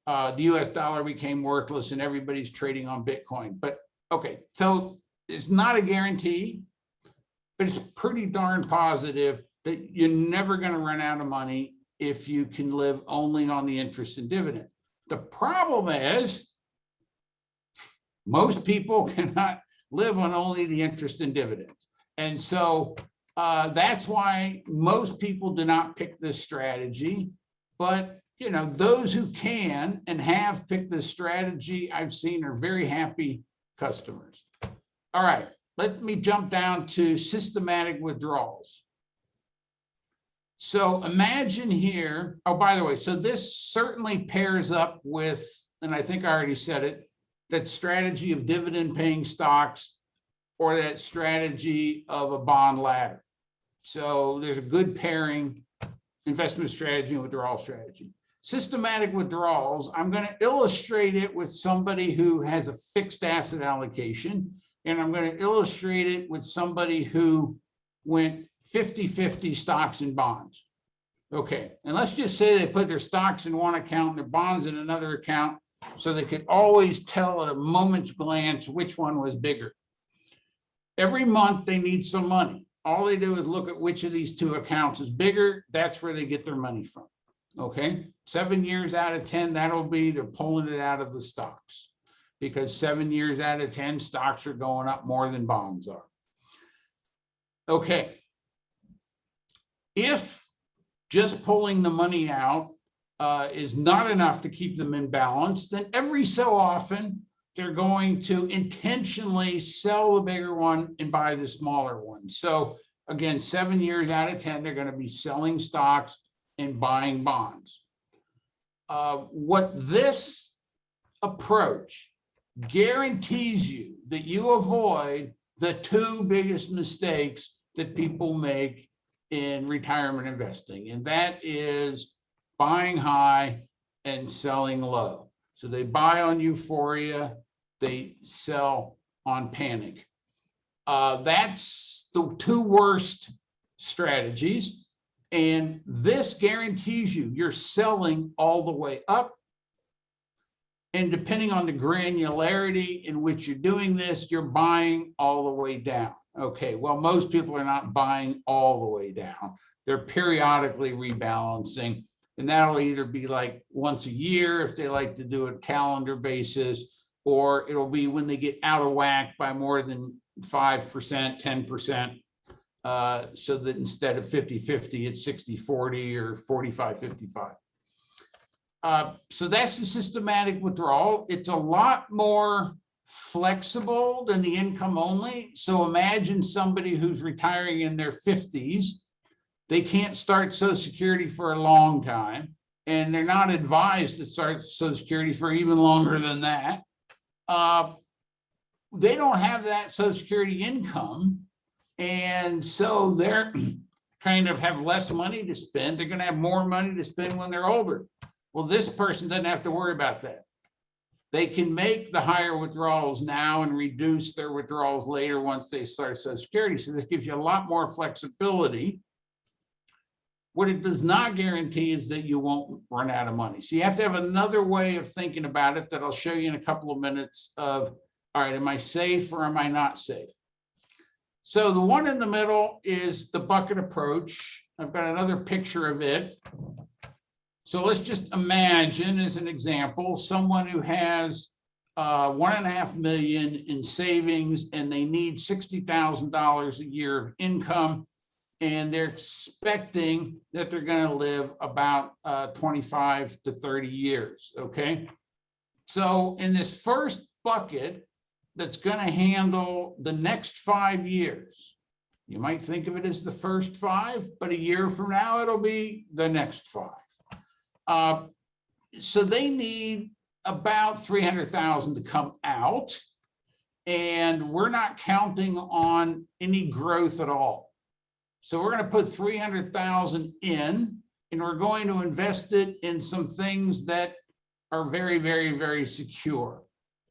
The US dollar became worthless and everybody's trading on Bitcoin. But okay, so it's not a guarantee, but it's pretty darn positive that you're never going to run out of money if you can live only on the interest and dividends. The problem is most people cannot live on only the interest and dividends. And so that's why most people do not pick this strategy. But you know, those who can and have picked this strategy, I've seen are very happy customers. All right, let me jump down to systematic withdrawals. So imagine here, oh, by the way, so this certainly pairs up with, and I think I already said it, that strategy of dividend paying stocks or that strategy of a bond ladder. So there's a good pairing, investment strategy and withdrawal strategy. Systematic withdrawals, I'm going to illustrate it with somebody who has a fixed asset allocation, and I'm going to illustrate it with somebody who went 50-50 stocks and bonds. Okay, and let's just say they put their stocks in one account and their bonds in another account, so they could always tell at a moment's glance which one was bigger. Every month they need some money. All they do is look at which of these two accounts is bigger. That's where they get their money from. Okay, 7 years out of 10, that'll be they're pulling it out of the stocks, because 7 years out of 10, stocks are going up more than bonds are. Okay, if just pulling the money out is not enough to keep them in balance, then every so often they're going to intentionally sell the bigger one and buy the smaller one. So again, 7 years out of 10, they're going to be selling stocks and buying bonds. What this approach guarantees you that you avoid the two biggest mistakes that people make in retirement investing, and that is buying high and selling low. So they buy on euphoria, they sell on panic. That's the two worst strategies. And this guarantees you you're selling all the way up. And depending on the granularity in which you're doing this, you're buying all the way down. Okay, well, most people are not buying all the way down. They're periodically rebalancing. And that'll either be like once a year if they like to do a calendar basis, or it'll be when they get out of whack by more than 5%, 10%. So that instead of 50-50, it's 60-40 or 45-55. So that's the systematic withdrawal. It's a lot more flexible than the income only. So imagine somebody who's retiring in their 50s. They can't start Social Security for a long time, and they're not advised to start Social Security for even longer than that. They don't have that Social Security income. And so they're kind of have less money to spend. They're going to have more money to spend when they're older. Well, this person doesn't have to worry about that. They can make the higher withdrawals now and reduce their withdrawals later once they start Social Security. So this gives you a lot more flexibility. What it does not guarantee is that you won't run out of money. So you have to have another way of thinking about it that I'll show you in a couple of minutes of, all right, am I safe or am I not safe? So the one in the middle is the bucket approach. I've got another picture of it. So let's just imagine, as an example, someone who has $1.5 million in savings and they need $60,000 a year of income, and they're expecting that they're going to live about 25 to 30 years. Okay. So in this first bucket, that's going to handle the next 5 years. You might think of it as the first 5, but a year from now, it'll be the next 5. So they need about $300,000 to come out, and we're not counting on any growth at all. So we're going to put $300,000 in, and we're going to invest it in some things that are very, very, very secure.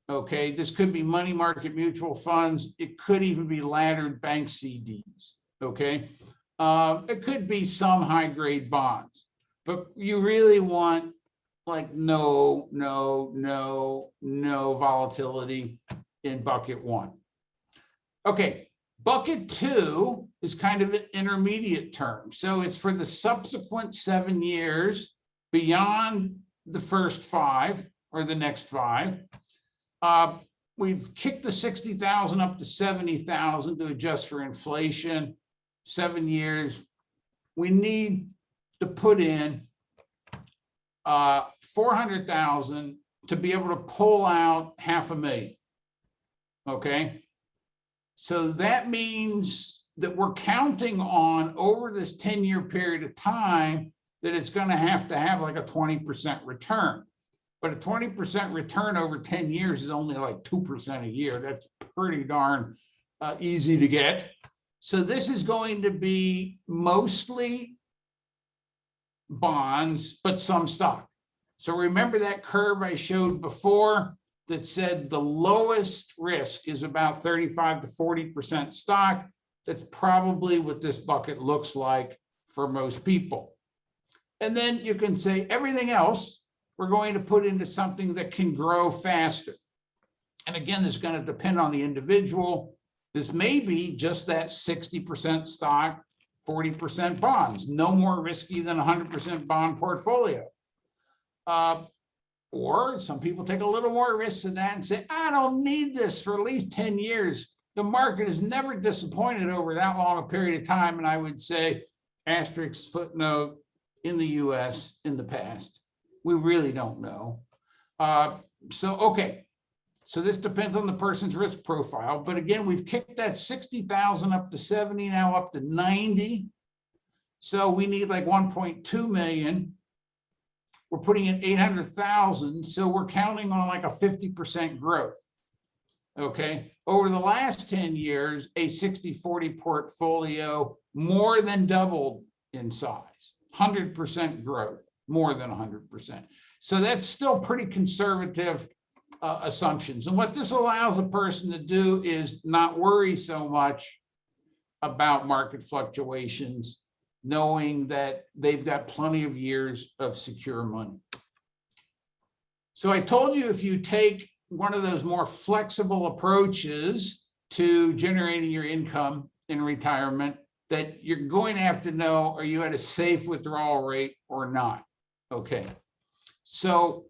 Okay, this could be money market mutual funds. It could even be laddered bank CDs. Okay, it could be some high grade bonds, but you really want like no volatility in bucket one. Okay, bucket two is kind of an intermediate term. So it's for the subsequent 7 years beyond the first 5 or the next 5. We've kicked the 60,000 up to 70,000 to adjust for inflation. 7 years. We need to put in 400,000 to be able to pull out $500,000. Okay. So that means that we're counting on over this 10-year period of time that it's going to have like a 20% return. But a 20% return over 10 years is only like 2% a year. That's pretty darn easy to get. So this is going to be mostly bonds, but some stock. So remember that curve I showed before that said the lowest risk is about 35 to 40% stock. That's probably what this bucket looks like for most people. And then you can say everything else we're going to put into something that can grow faster. And again, it's going to depend on the individual. This may be just that 60% stock, 40% bonds, no more risky than 100% bond portfolio. Or some people take a little more risk than that and say, I don't need this for at least 10 years. The market is never disappointed over that long a period of time. And I would say, asterisk footnote, in the US in the past, we really don't know. Okay. So this depends on the person's risk profile. But again, we've kicked that 60,000 up to 70, now up to 90. So we need like 1.2 million. We're putting in 800,000. So we're counting on like a 50% growth. Okay. Over the last 10 years, a 60-40 portfolio more than doubled in size, 100% growth, more than 100%. So that's still pretty conservative assumptions. And what this allows a person to do is not worry so much about market fluctuations, knowing that they've got plenty of years of secure money. So I told you, if you take one of those more flexible approaches to generating your income in retirement, that you're going to have to know, are you at a safe withdrawal rate or not? Okay. So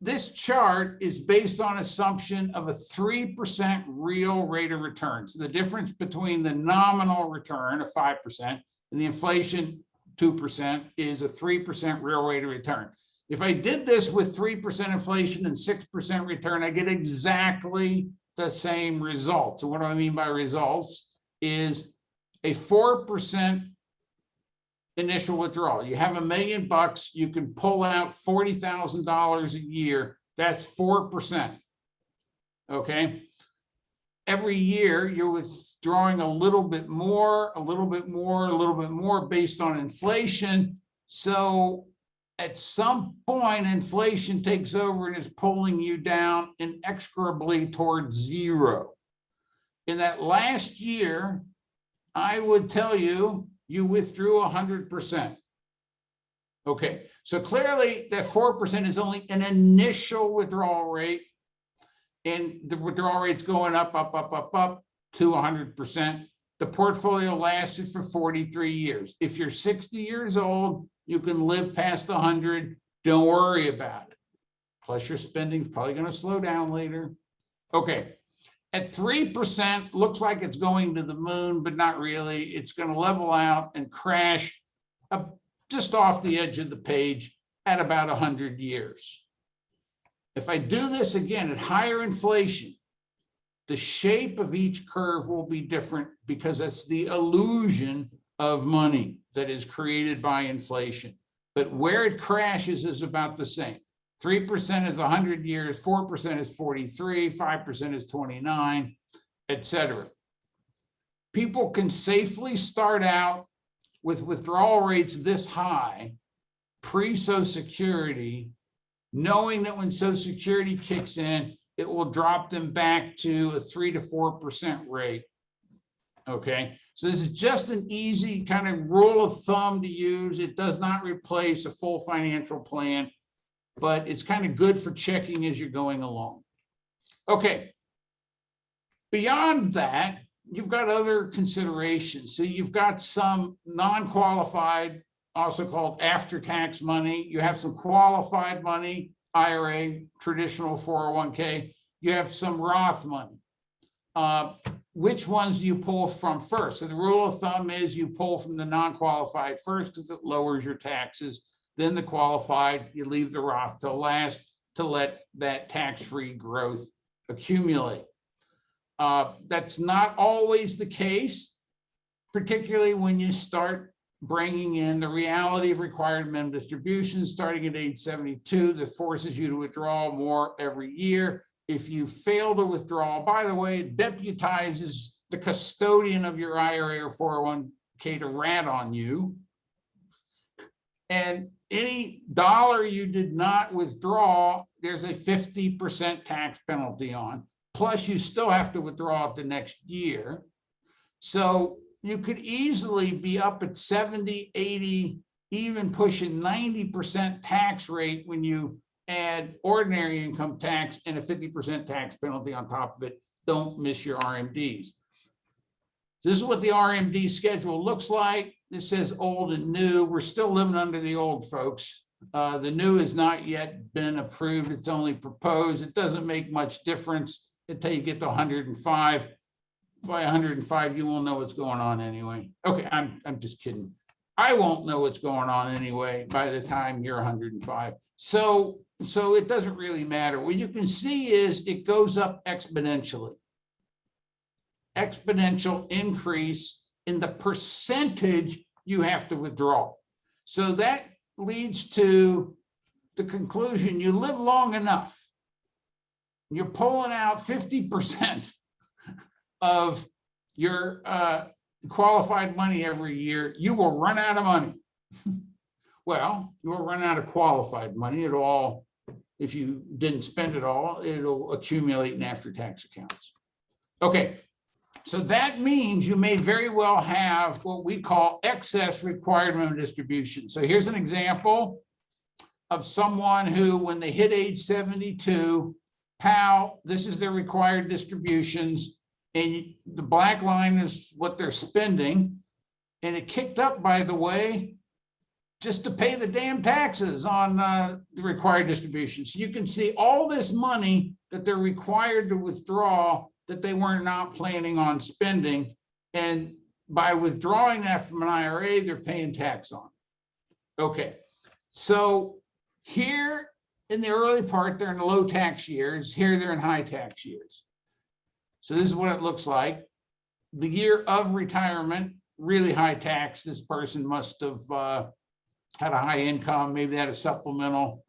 this chart is based on assumption of a 3% real rate of return. So the difference between the nominal return of 5% and the inflation 2% is a 3% real rate of return. If I did this with 3% inflation and 6% return, I get exactly the same result. So what do I mean by results? Is a 4% initial withdrawal. You have $1 million, you can pull out $40,000 a year. That's 4%. Okay. Every year you're withdrawing a little bit more, a little bit more, a little bit more based on inflation. So at some point, inflation takes over and is pulling you down inexorably towards zero. In that last year, I would tell you, you withdrew 100%. Okay, so clearly that 4% is only an initial withdrawal rate, and the withdrawal rate's going up to 100%. The portfolio lasted for 43 years. If you're 60 years old, you can live past 100. Don't worry about it. Plus your spending's probably going to slow down later. Okay. At 3%, looks like it's going to the moon, but not really. It's going to level out and crash up just off the edge of the page at about 100 years. If I do this again at higher inflation, the shape of each curve will be different because that's the illusion of money that is created by inflation. But where it crashes is about the same. 3% is 100 years, 4% is 43, 5% is 29, etc. People can safely start out with withdrawal rates this high, pre-Social Security, knowing that when Social Security kicks in, it will drop them back to a 3 to 4% rate. Okay, so this is just an easy kind of rule of thumb to use. It does not replace a full financial plan, but it's kind of good for checking as you're going along. Okay. Beyond that, you've got other considerations. So you've got some non-qualified, also called after-tax money. You have some qualified money, IRA, traditional 401k. You have some Roth money. Which ones do you pull from first? So the rule of thumb is you pull from the non-qualified first because it lowers your taxes. Then the qualified, you leave the Roth till last to let that tax-free growth accumulate. That's not always the case, particularly when you start bringing in the reality of required minimum distributions starting at age 72 that forces you to withdraw more every year. If you fail to withdraw, by the way, it deputizes the custodian of your IRA or 401k to rat on you. And any dollar you did not withdraw, there's a 50% tax penalty on. Plus, you still have to withdraw it the next year. So you could easily be up at 70, 80, even pushing 90% tax rate when you add ordinary income tax and a 50% tax penalty on top of it. Don't miss your RMDs. This is what the RMD schedule looks like. This says old and new. We're still living under the old, folks. The new has not yet been approved. It's only proposed. It doesn't make much difference until you get to 105. By 105, you won't know what's going on anyway. Okay, I'm just kidding. I won't know what's going on anyway by the time you're 105. So it doesn't really matter. What you can see is it goes up exponentially. Exponential increase in the percentage you have to withdraw. So that leads to the conclusion you live long enough. You're pulling out 50% of your qualified money every year, you will run out of money. Well, you will run out of qualified money. It'll all, if you didn't spend it all, it'll accumulate in after-tax accounts. Okay, so that means you may very well have what we call excess required minimum distribution. So here's an example of someone who, when they hit age 72, this is their required distributions, and the black line is what they're spending, and it kicked up, by the way, just to pay the damn taxes on the required distributions. So you can see all this money that they're required to withdraw that they were not planning on spending, and by withdrawing that from an IRA, they're paying tax on. Okay, so here in the early part, they're in the low tax years. Here they're in high tax years. So this is what it looks like. The year of retirement, really high tax. This person must have had a high income, maybe they had a supplemental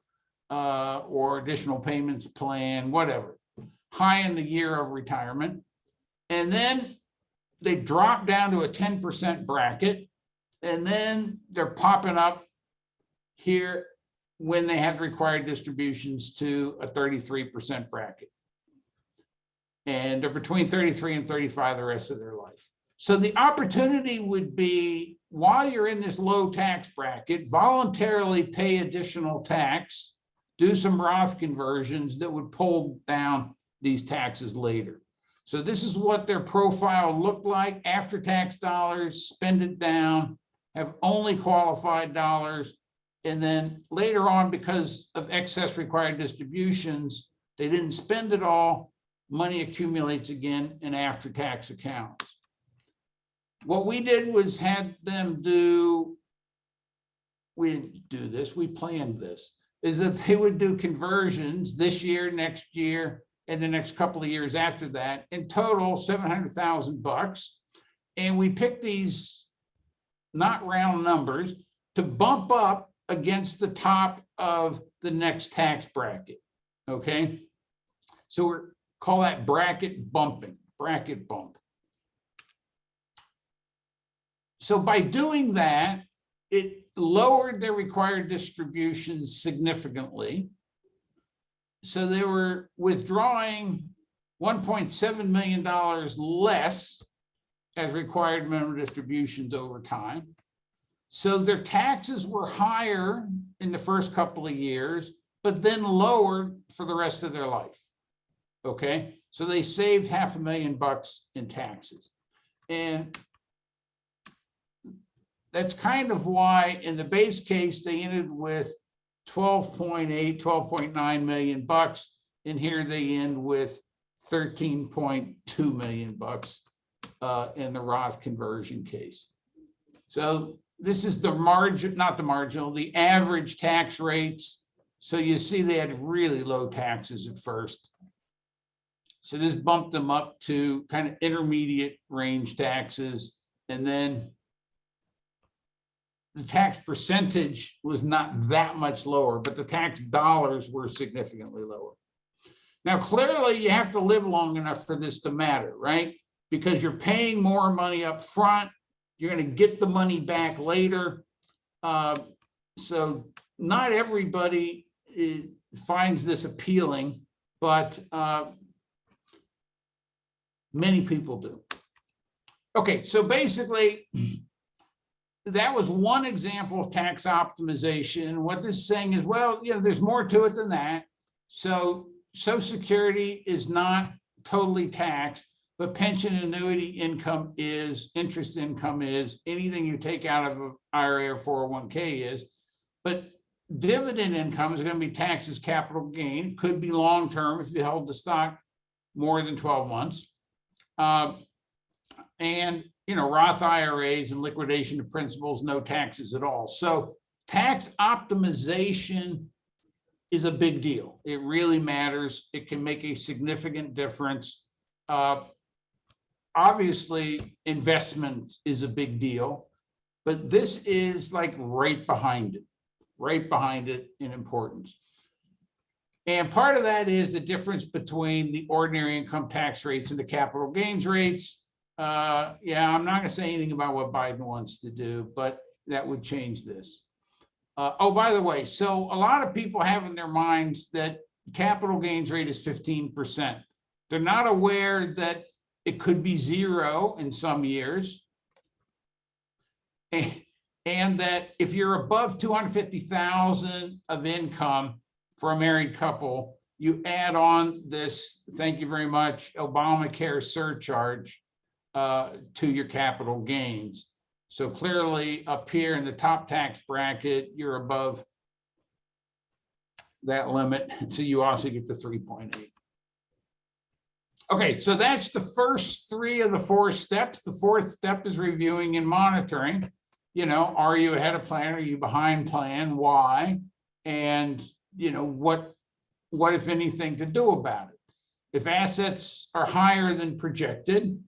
or additional payments plan, whatever. High in the year of retirement. And then they drop down to a 10% bracket. And then they're popping up here when they have required distributions to a 33% bracket. And they're between 33 and 35 the rest of their life. So the opportunity would be, while you're in this low tax bracket, voluntarily pay additional tax, do some Roth conversions that would pull down these taxes later. So this is what their profile looked like: after tax dollars, spend it down, have only qualified dollars, and then later on, because of excess required distributions, they didn't spend it all. Money accumulates again in after-tax accounts. What we did was had them do, we didn't do this, we planned this, is that they would do conversions this year, next year, and the next couple of years after that, in total $700,000. And we picked these not round numbers to bump up against the top of the next tax bracket, okay? So we're call that bracket bumping, bracket bump. So by doing that, it lowered their required distributions significantly. So they were withdrawing $1.7 million less as required minimum distributions over time. So their taxes were higher in the first couple of years, but then lowered for the rest of their life. Okay, so they saved $500,000 in taxes. And that's kind of why in the base case, they ended with 12.8, 12.9 million bucks. And here they end with 13.2 million bucks in the Roth conversion case. So this is the margin, not the marginal, the average tax rates. So you see they had really low taxes at first. So this bumped them up to kind of intermediate range taxes. And then the tax percentage was not that much lower, but the tax dollars were significantly lower. Now, clearly you have to live long enough for this to matter, right? Because you're paying more money up front. You're going to get the money back later. so not everybody finds this appealing, but many people do. Okay, so basically, that was one example of tax optimization. What this is saying is, well, there's more to it than that. So Social Security is not totally taxed, but pension annuity income is, interest income is, anything you take out of an IRA or 401k is, but dividend income is going to be taxed as capital gain, could be long-term if you held the stock more than 12 months. And, Roth IRAs and liquidation of principals, no taxes at all. So tax optimization is a big deal. It really matters. It can make a significant difference. Obviously, investment is a big deal, but this is like right behind it in importance. And part of that is the difference between the ordinary income tax rates and the capital gains rates. I'm not going to say anything about what Biden wants to do, but that would change this. Oh, by the way, so a lot of people have in their minds that capital gains rate is 15%. They're not aware that it could be 0 in some years. And that if you're above 250,000 of income for a married couple, you add on this, thank you very much, Obamacare surcharge to your capital gains. So clearly up here in the top tax bracket, you're above that limit. So you also get the 3.8. Okay, so that's the first 3 of the 4 steps. The 4th step is reviewing and monitoring. Are you ahead of plan? Are you behind plan? Why? And, what if anything to do about it? If assets are higher than projected,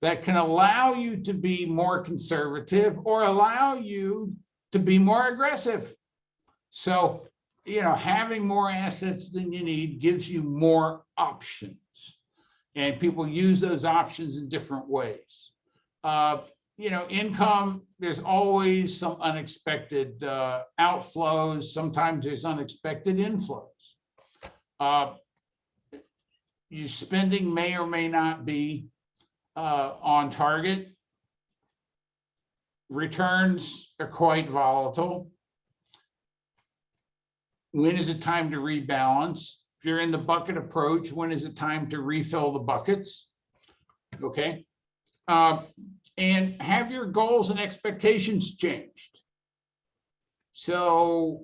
that can allow you to be more conservative or allow you to be more aggressive. So, having more assets than you need gives you more options. And people use those options in different ways. Income, there's always some unexpected outflows. Sometimes there's unexpected inflows. Your spending may or may not be on target. Returns are quite volatile. When is it time to rebalance? If you're in the bucket approach, when is it time to refill the buckets? Okay. And have your goals and expectations changed? So,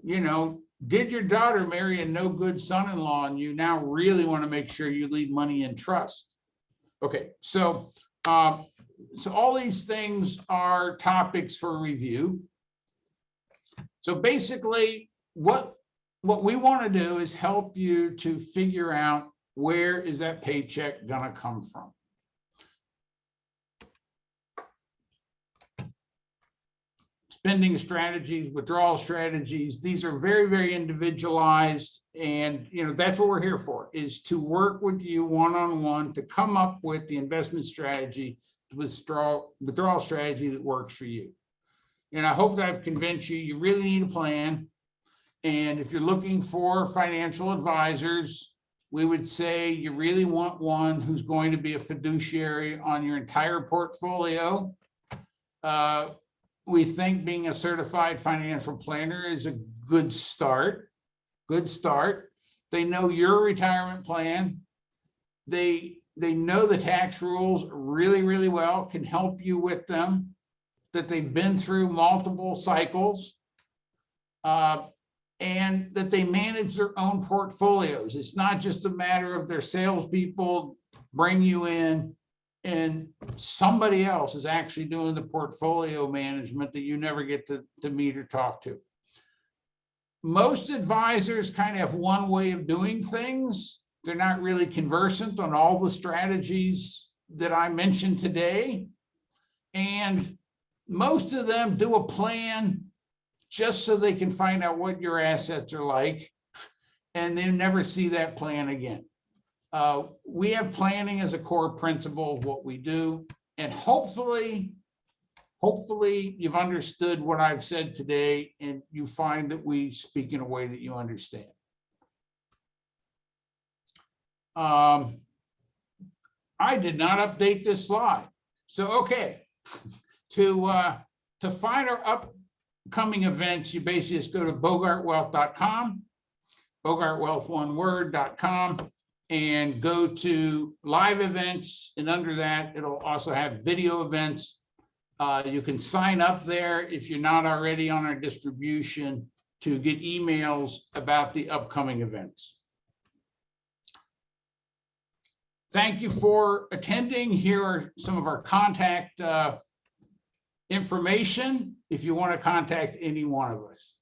did your daughter marry a no good son-in-law and you now really want to make sure you leave money in trust? Okay, so all these things are topics for review. So basically, what we want to do is help you to figure out where is that paycheck going to come from. Spending strategies, withdrawal strategies, these are very, very individualized. And, that's what we're here for, is to work with you one-on-one to come up with the investment strategy, withdrawal strategy that works for you. And I hope that I've convinced you, you really need a plan. And if you're looking for financial advisors, we would say you really want one who's going to be a fiduciary on your entire portfolio. We think being a certified financial planner is a good start. They know your retirement plan. They know the tax rules really, really well, can help you with them, that they've been through multiple cycles, and that they manage their own portfolios. It's not just a matter of their salespeople bring you in and somebody else is actually doing the portfolio management that you never get to meet or talk to. Most advisors kind of have one way of doing things. They're not really conversant on all the strategies that I mentioned today. And most of them do a plan just so they can find out what your assets are like, and they never see that plan again. We have planning as a core principle of what we do, and hopefully hopefully you've understood what I've said today and you find that we speak in a way that you understand. I did not update this slide. So, okay, to find our upcoming events, you basically just go to bogartwealth.com, bogartwealth1word.com, and go to live events. And under that, it'll also have video events. You can sign up there if you're not already on our distribution to get emails about the upcoming events. Thank you for attending. Here are some of our contact information if you want to contact any one of us.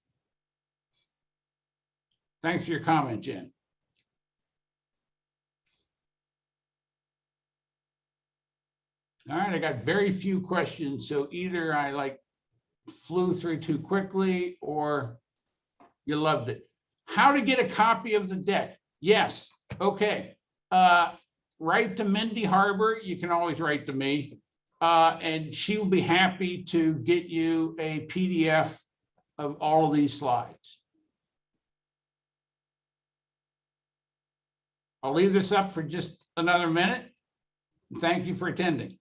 Thanks for your comment, Jen. All right, I got very few questions, so either I flew through too quickly or you loved it. How to get a copy of the deck? Yes, okay. Write to Mindy Harbor. You can always write to me, and she will be happy to get you a PDF of all of these slides. I'll leave this up for just another minute. Thank you for attending.